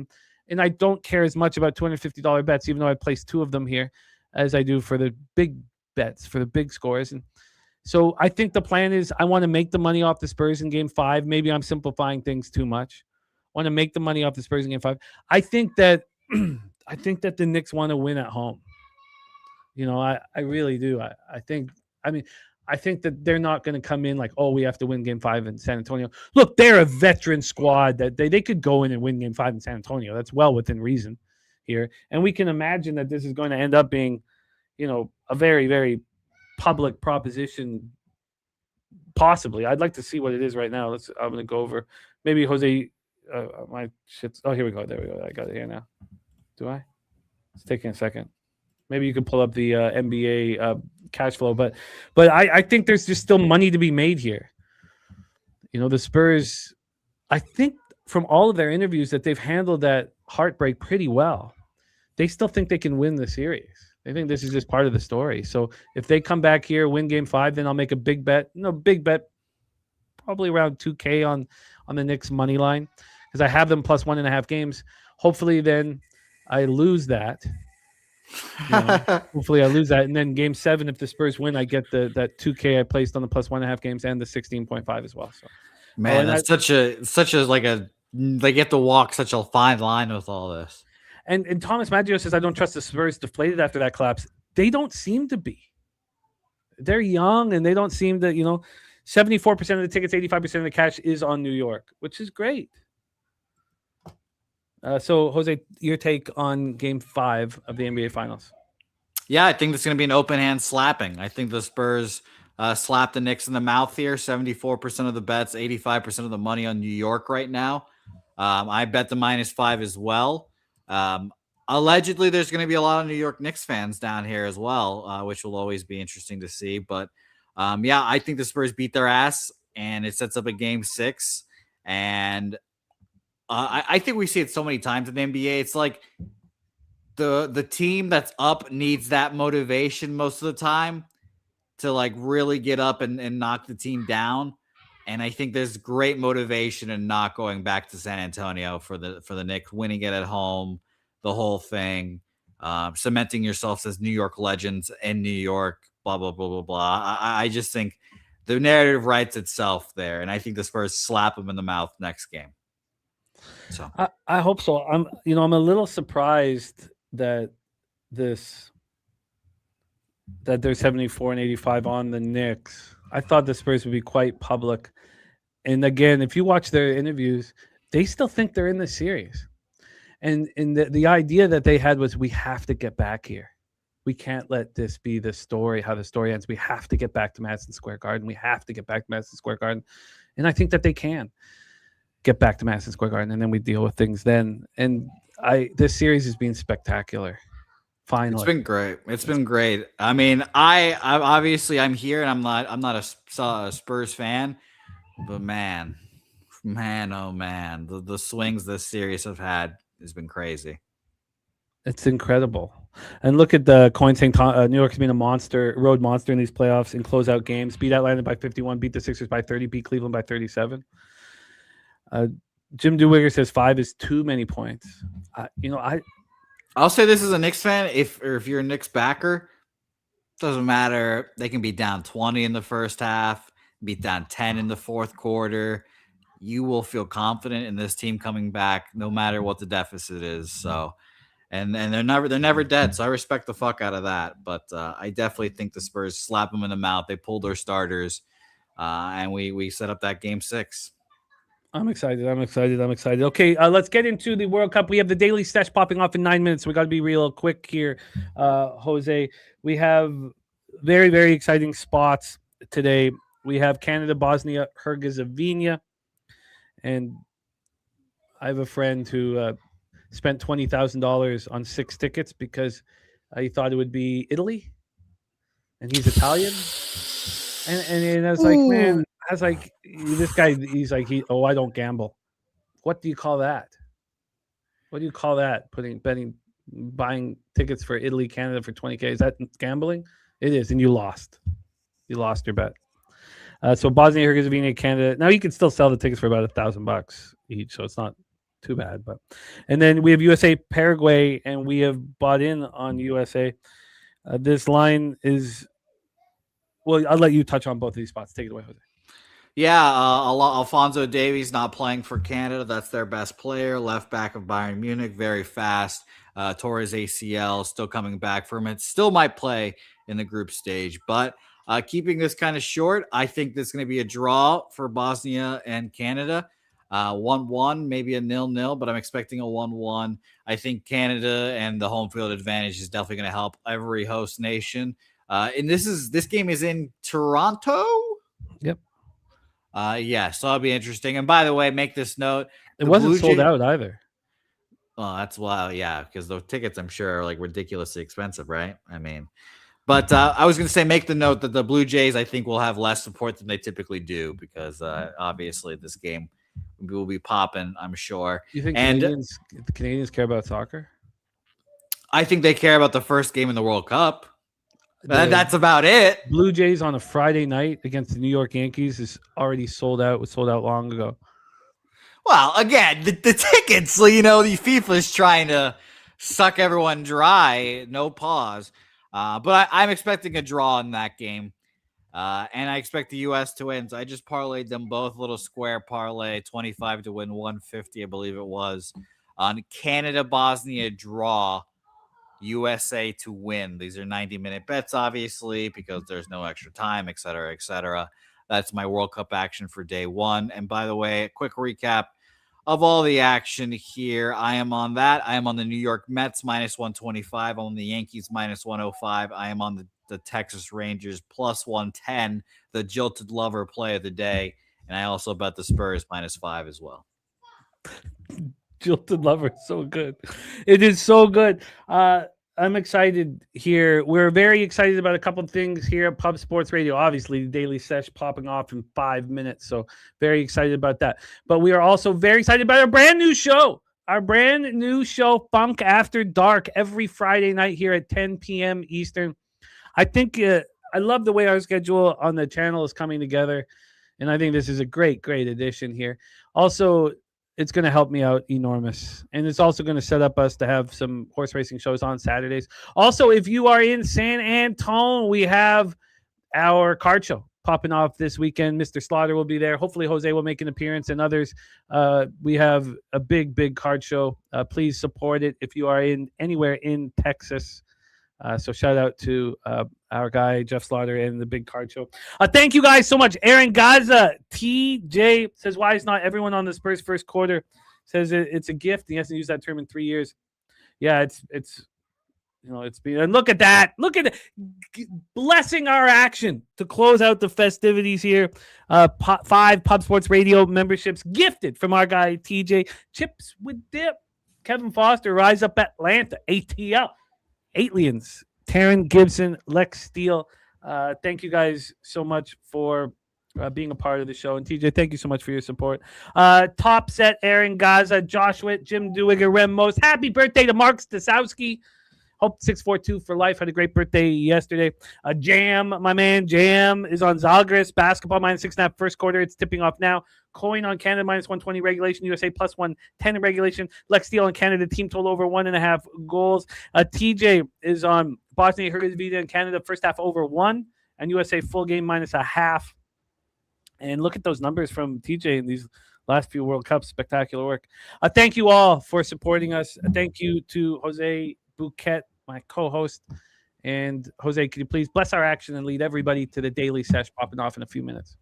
And I don't care as much about $250 bets, even though I placed 2 of them here, as I do for the big bets, for the big scores. And so I think the plan is I want to make the money off the Spurs in Game 5. Maybe I'm simplifying things too much. I want to make the money off the Spurs in Game 5. I think that the Knicks want to win at home. I really do. I think that they're not going to come in like, oh, we have to win Game 5 in San Antonio. Look, they're a veteran squad that they could go in and win Game 5 in San Antonio. That's well within reason here. And we can imagine that this is going to end up being, a very, very public proposition, possibly. I'd like to see what it is right now. I'm going to go over. Maybe Jose, my shit's. Oh, here we go. There we go. I got it here now. Do I? It's taking a second. Maybe you could pull up the NBA cash flow, but I think there's just still money to be made here. The Spurs, I think from all of their interviews that they've handled that heartbreak pretty well. They still think they can win the series. They think this is just part of the story. So if they come back here, win Game 5, then I'll make a big bet. Probably around 2K on the Knicks money line because I have them plus 1.5 games. Hopefully then I lose that. Hopefully I lose that. And then Game 7, if the Spurs win, I get that 2K I placed on the plus 1.5 games and the 16.5 as well. So man, that's such a like a, they get to walk such a fine line with all this. And Thomas Maggio says, I don't trust the Spurs deflated after that collapse. They don't seem to be. They're young and they don't seem to, 74% of the tickets, 85% of the cash is on New York, which is great. So, Jose, your take on Game 5 of the NBA Finals? Yeah, I think it's going to be an open hand slapping. I think the Spurs slap the Knicks in the mouth here. 74% of the bets, 85% of the money on New York right now. I bet the -5 as well. Allegedly, there's going to be a lot of New York Knicks fans down here as well, which will always be interesting to see. But yeah, I think the Spurs beat their ass, and it sets up a Game 6. And I think we see it so many times in the NBA. It's like the team that's up needs that motivation most of the time to like really get up and knock the team down. And I think there's great motivation in not going back to San Antonio for the Knicks, winning it at home, the whole thing, cementing yourselves as New York legends in New York, blah, blah, blah, blah, blah. I just think the narrative writes itself there. And I think the Spurs slap them in the mouth next game. So I hope so. I'm a little surprised that there's 74 and 85 on the Knicks. I thought the Spurs would be quite public. And again, if you watch their interviews, they still think they're in the series. And the idea that they had was, we have to get back here. We can't let this be the story, how the story ends. We have to get back to Madison Square Garden. We have to get back to Madison Square Garden. And I think that they can get back to Madison Square Garden, and then we deal with things then. And this series has been spectacular. Finally, it's been great. It's been great. I mean, I obviously I'm here, and I'm not a Spurs fan, but man, oh man, the swings this series have had has been crazy. It's incredible. And look at the coin saying New York's been a road monster in these playoffs in closeout games. Beat Atlanta by 51, beat the Sixers by 30, beat Cleveland by 37. Jim Dewigger says 5 is too many points. I'll say this as a Knicks fan. If you're a Knicks backer, doesn't matter. They can be down 20 in the first half, be down 10 in the fourth quarter. You will feel confident in this team coming back, no matter what the deficit is. So, and they're never dead. So I respect the fuck out of that. But I definitely think the Spurs slap them in the mouth. They pulled their starters, and we set up that game 6. I'm excited. Okay, let's get into the World Cup. We have the Daily Stash popping off in 9 minutes. We got to be real quick here, Jose. We have very, very exciting spots today. We have Canada, Bosnia, Herzegovina. And I have a friend who spent $20,000 on 6 tickets because he thought it would be Italy. And he's Italian. And I was like, man, this guy, he's like, I don't gamble. What do you call that? What do you call that? Buying tickets for Italy, Canada for 20K. Is that gambling? It is. And you lost. You lost your bet. So Bosnia, Herzegovina, Canada. Now you can still sell the tickets for about $1,000 each. So it's not too bad. And then we have USA, Paraguay, and we have bought in on USA. This line is, well, I'll let you touch on both of these spots. Take it away, Jose. Yeah, Alphonso Davies not playing for Canada. That's their best player. Left back of Bayern Munich, very fast. Torres ACL still coming back from it. Still might play in the group stage. But keeping this kind of short, I think there's going to be a draw for Bosnia and Canada. 1-1, maybe a 0-0, but I'm expecting a 1-1. I think Canada and the home field advantage is definitely going to help every host nation. And this game is in Toronto. Yep. Yeah, so that'll be interesting. And by the way, make this note. It wasn't sold out either. Well, that's yeah, because those tickets, I'm sure, are like ridiculously expensive, right? I mean, but I was going to say, make the note that the Blue Jays, I think, will have less support than they typically do because obviously this game will be popping, I'm sure. You think the Canadians care about soccer? I think they care about the first game in the World Cup. That's about it. Blue Jays on a Friday night against the New York Yankees is already sold out. It was sold out long ago. Well, again, the tickets, the FIFA is trying to suck everyone dry. No pause. But I'm expecting a draw in that game. And I expect the U.S. to win. So I just parlayed them both, little square parlay, 25 to win 150, I believe it was. On Canada, Bosnia draw. USA to win. These are 90-minute bets, obviously, because there's no extra time, et cetera, et cetera. That's my World Cup action for day 1. And by the way, a quick recap of all the action here. I am on that. I am on the New York Mets minus 125. I'm on the Yankees minus 105. I am on the Texas Rangers plus 110, the jilted lover play of the day. And I also bet the Spurs minus 5 as well. Jilted Lover, so good. It is so good. I'm excited here. We're very excited about a couple of things here at Pub Sports Radio. Obviously, the Daily Sesh popping off in 5 minutes, so very excited about that. But we are also very excited about our brand new show. Our brand new show, Funk After Dark, every Friday night here at 10 p.m. Eastern. I think I love the way our schedule on the channel is coming together, and I think this is a great, great addition here. Also, it's going to help me out enormous. And it's also going to set up us to have some horse racing shows on Saturdays. Also, if you are in San Antonio, we have our card show popping off this weekend. Mr. Slaughter will be there. Hopefully, Jose will make an appearance and others. We have a big, big card show. Please support it if you are anywhere in Texas. So shout out to our guy, Jeff Slaughter, and the big card show. Thank you guys so much. Aaron Gaza, TJ says, why is not everyone on the Spurs first quarter? Says it's a gift. He hasn't used that term in 3 years. Yeah, it's been, and look at that. Look at it. Blessing our action to close out the festivities here. 5 Pub Sports Radio memberships gifted from our guy, TJ. Chips with dip. Kevin Foster, Rise Up Atlanta, ATL. Aliens, Taryn Gibson, Lex Steele. Thank you guys so much for being a part of the show. And TJ, thank you so much for your support. Top Set, Aaron Gaza, Joshua, Jim Dewigger, Rem Most. Happy birthday to Mark Stasowski. Hope 642 for life had a great birthday yesterday. Jam, my man, Jam is on Zalgiris. Basketball -6.5 first quarter. It's tipping off now. Coin on Canada -120 regulation. USA +110 in regulation. Lex Steele on Canada. Team total over 1.5 goals. TJ is on Bosnia Herzegovina and Canada. First half over 1. And USA full game -0.5. And look at those numbers from TJ in these last few World Cups. Spectacular work. Thank you all for supporting us. Thank you to Jose Bouquet, my co-host. And Jose, can you please bless our action and lead everybody to the daily sesh popping off in a few minutes?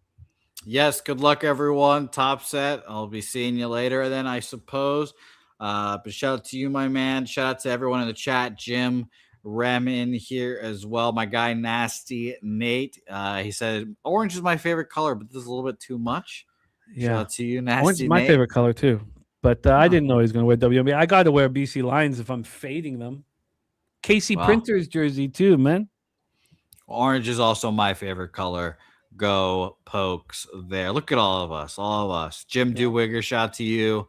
Yes, good luck, everyone. Top set. I'll be seeing you later then, I suppose. But shout out to you, my man. Shout out to everyone in the chat. Jim, Rem in here as well. My guy, Nasty Nate. He said, orange is my favorite color, but this is a little bit too much. Yeah. Shout out to you, Nasty Orange is my Nate. favorite color, too. But I didn't know he was going to wear WNBA. I got to wear BC Lions if I'm fading them. Casey Printer's jersey, too, man. Orange is also my favorite color. Go Pokes there. Look at all of us. Jim Dewigger, shout out to you.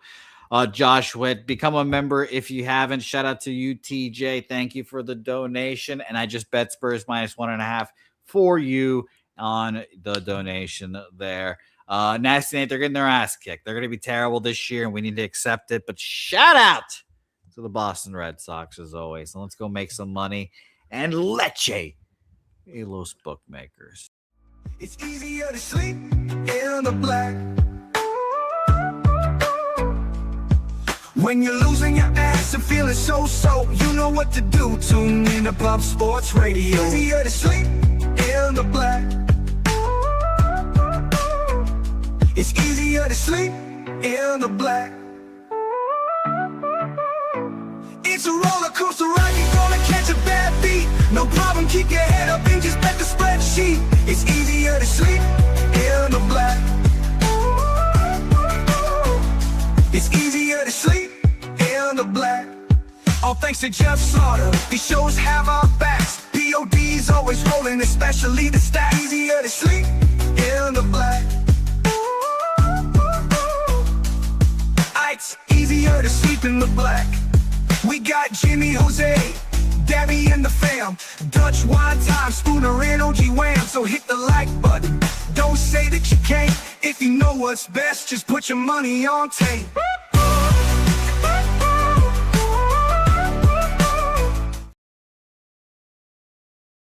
Josh Witt, become a member if you haven't. Shout out to you, TJ. Thank you for the donation. And I just bet Spurs -1.5 for you on the donation there. Nasty Nate, they're getting their ass kicked. They're going to be terrible this year, and we need to accept it. But shout out to the Boston Red Sox, as always. So let's go make some money. And leche, los bookmakers. It's easier to sleep in the black. When you're losing your ass and feeling so, you know what to do. Tune in to Pub Sports Radio. Easier to sleep in the black. It's easier to sleep in the black. It's a roller coaster ride, you're gonna catch a bad beat. No problem, keep your head up and just bet the spreadsheet. It's easier to sleep in the black. It's easier to sleep in the black. All thanks to Jeff Slaughter, these shows have our backs. POD's always rolling, especially the stats. Easier to sleep in the black. It's easier to sleep in the black. We got Jimmy, Jose, Dabby and the fam. Dutch wine time, Spooner and OG Wham. So hit the like button, don't say that you can't. If you know what's best, just put your money on tape.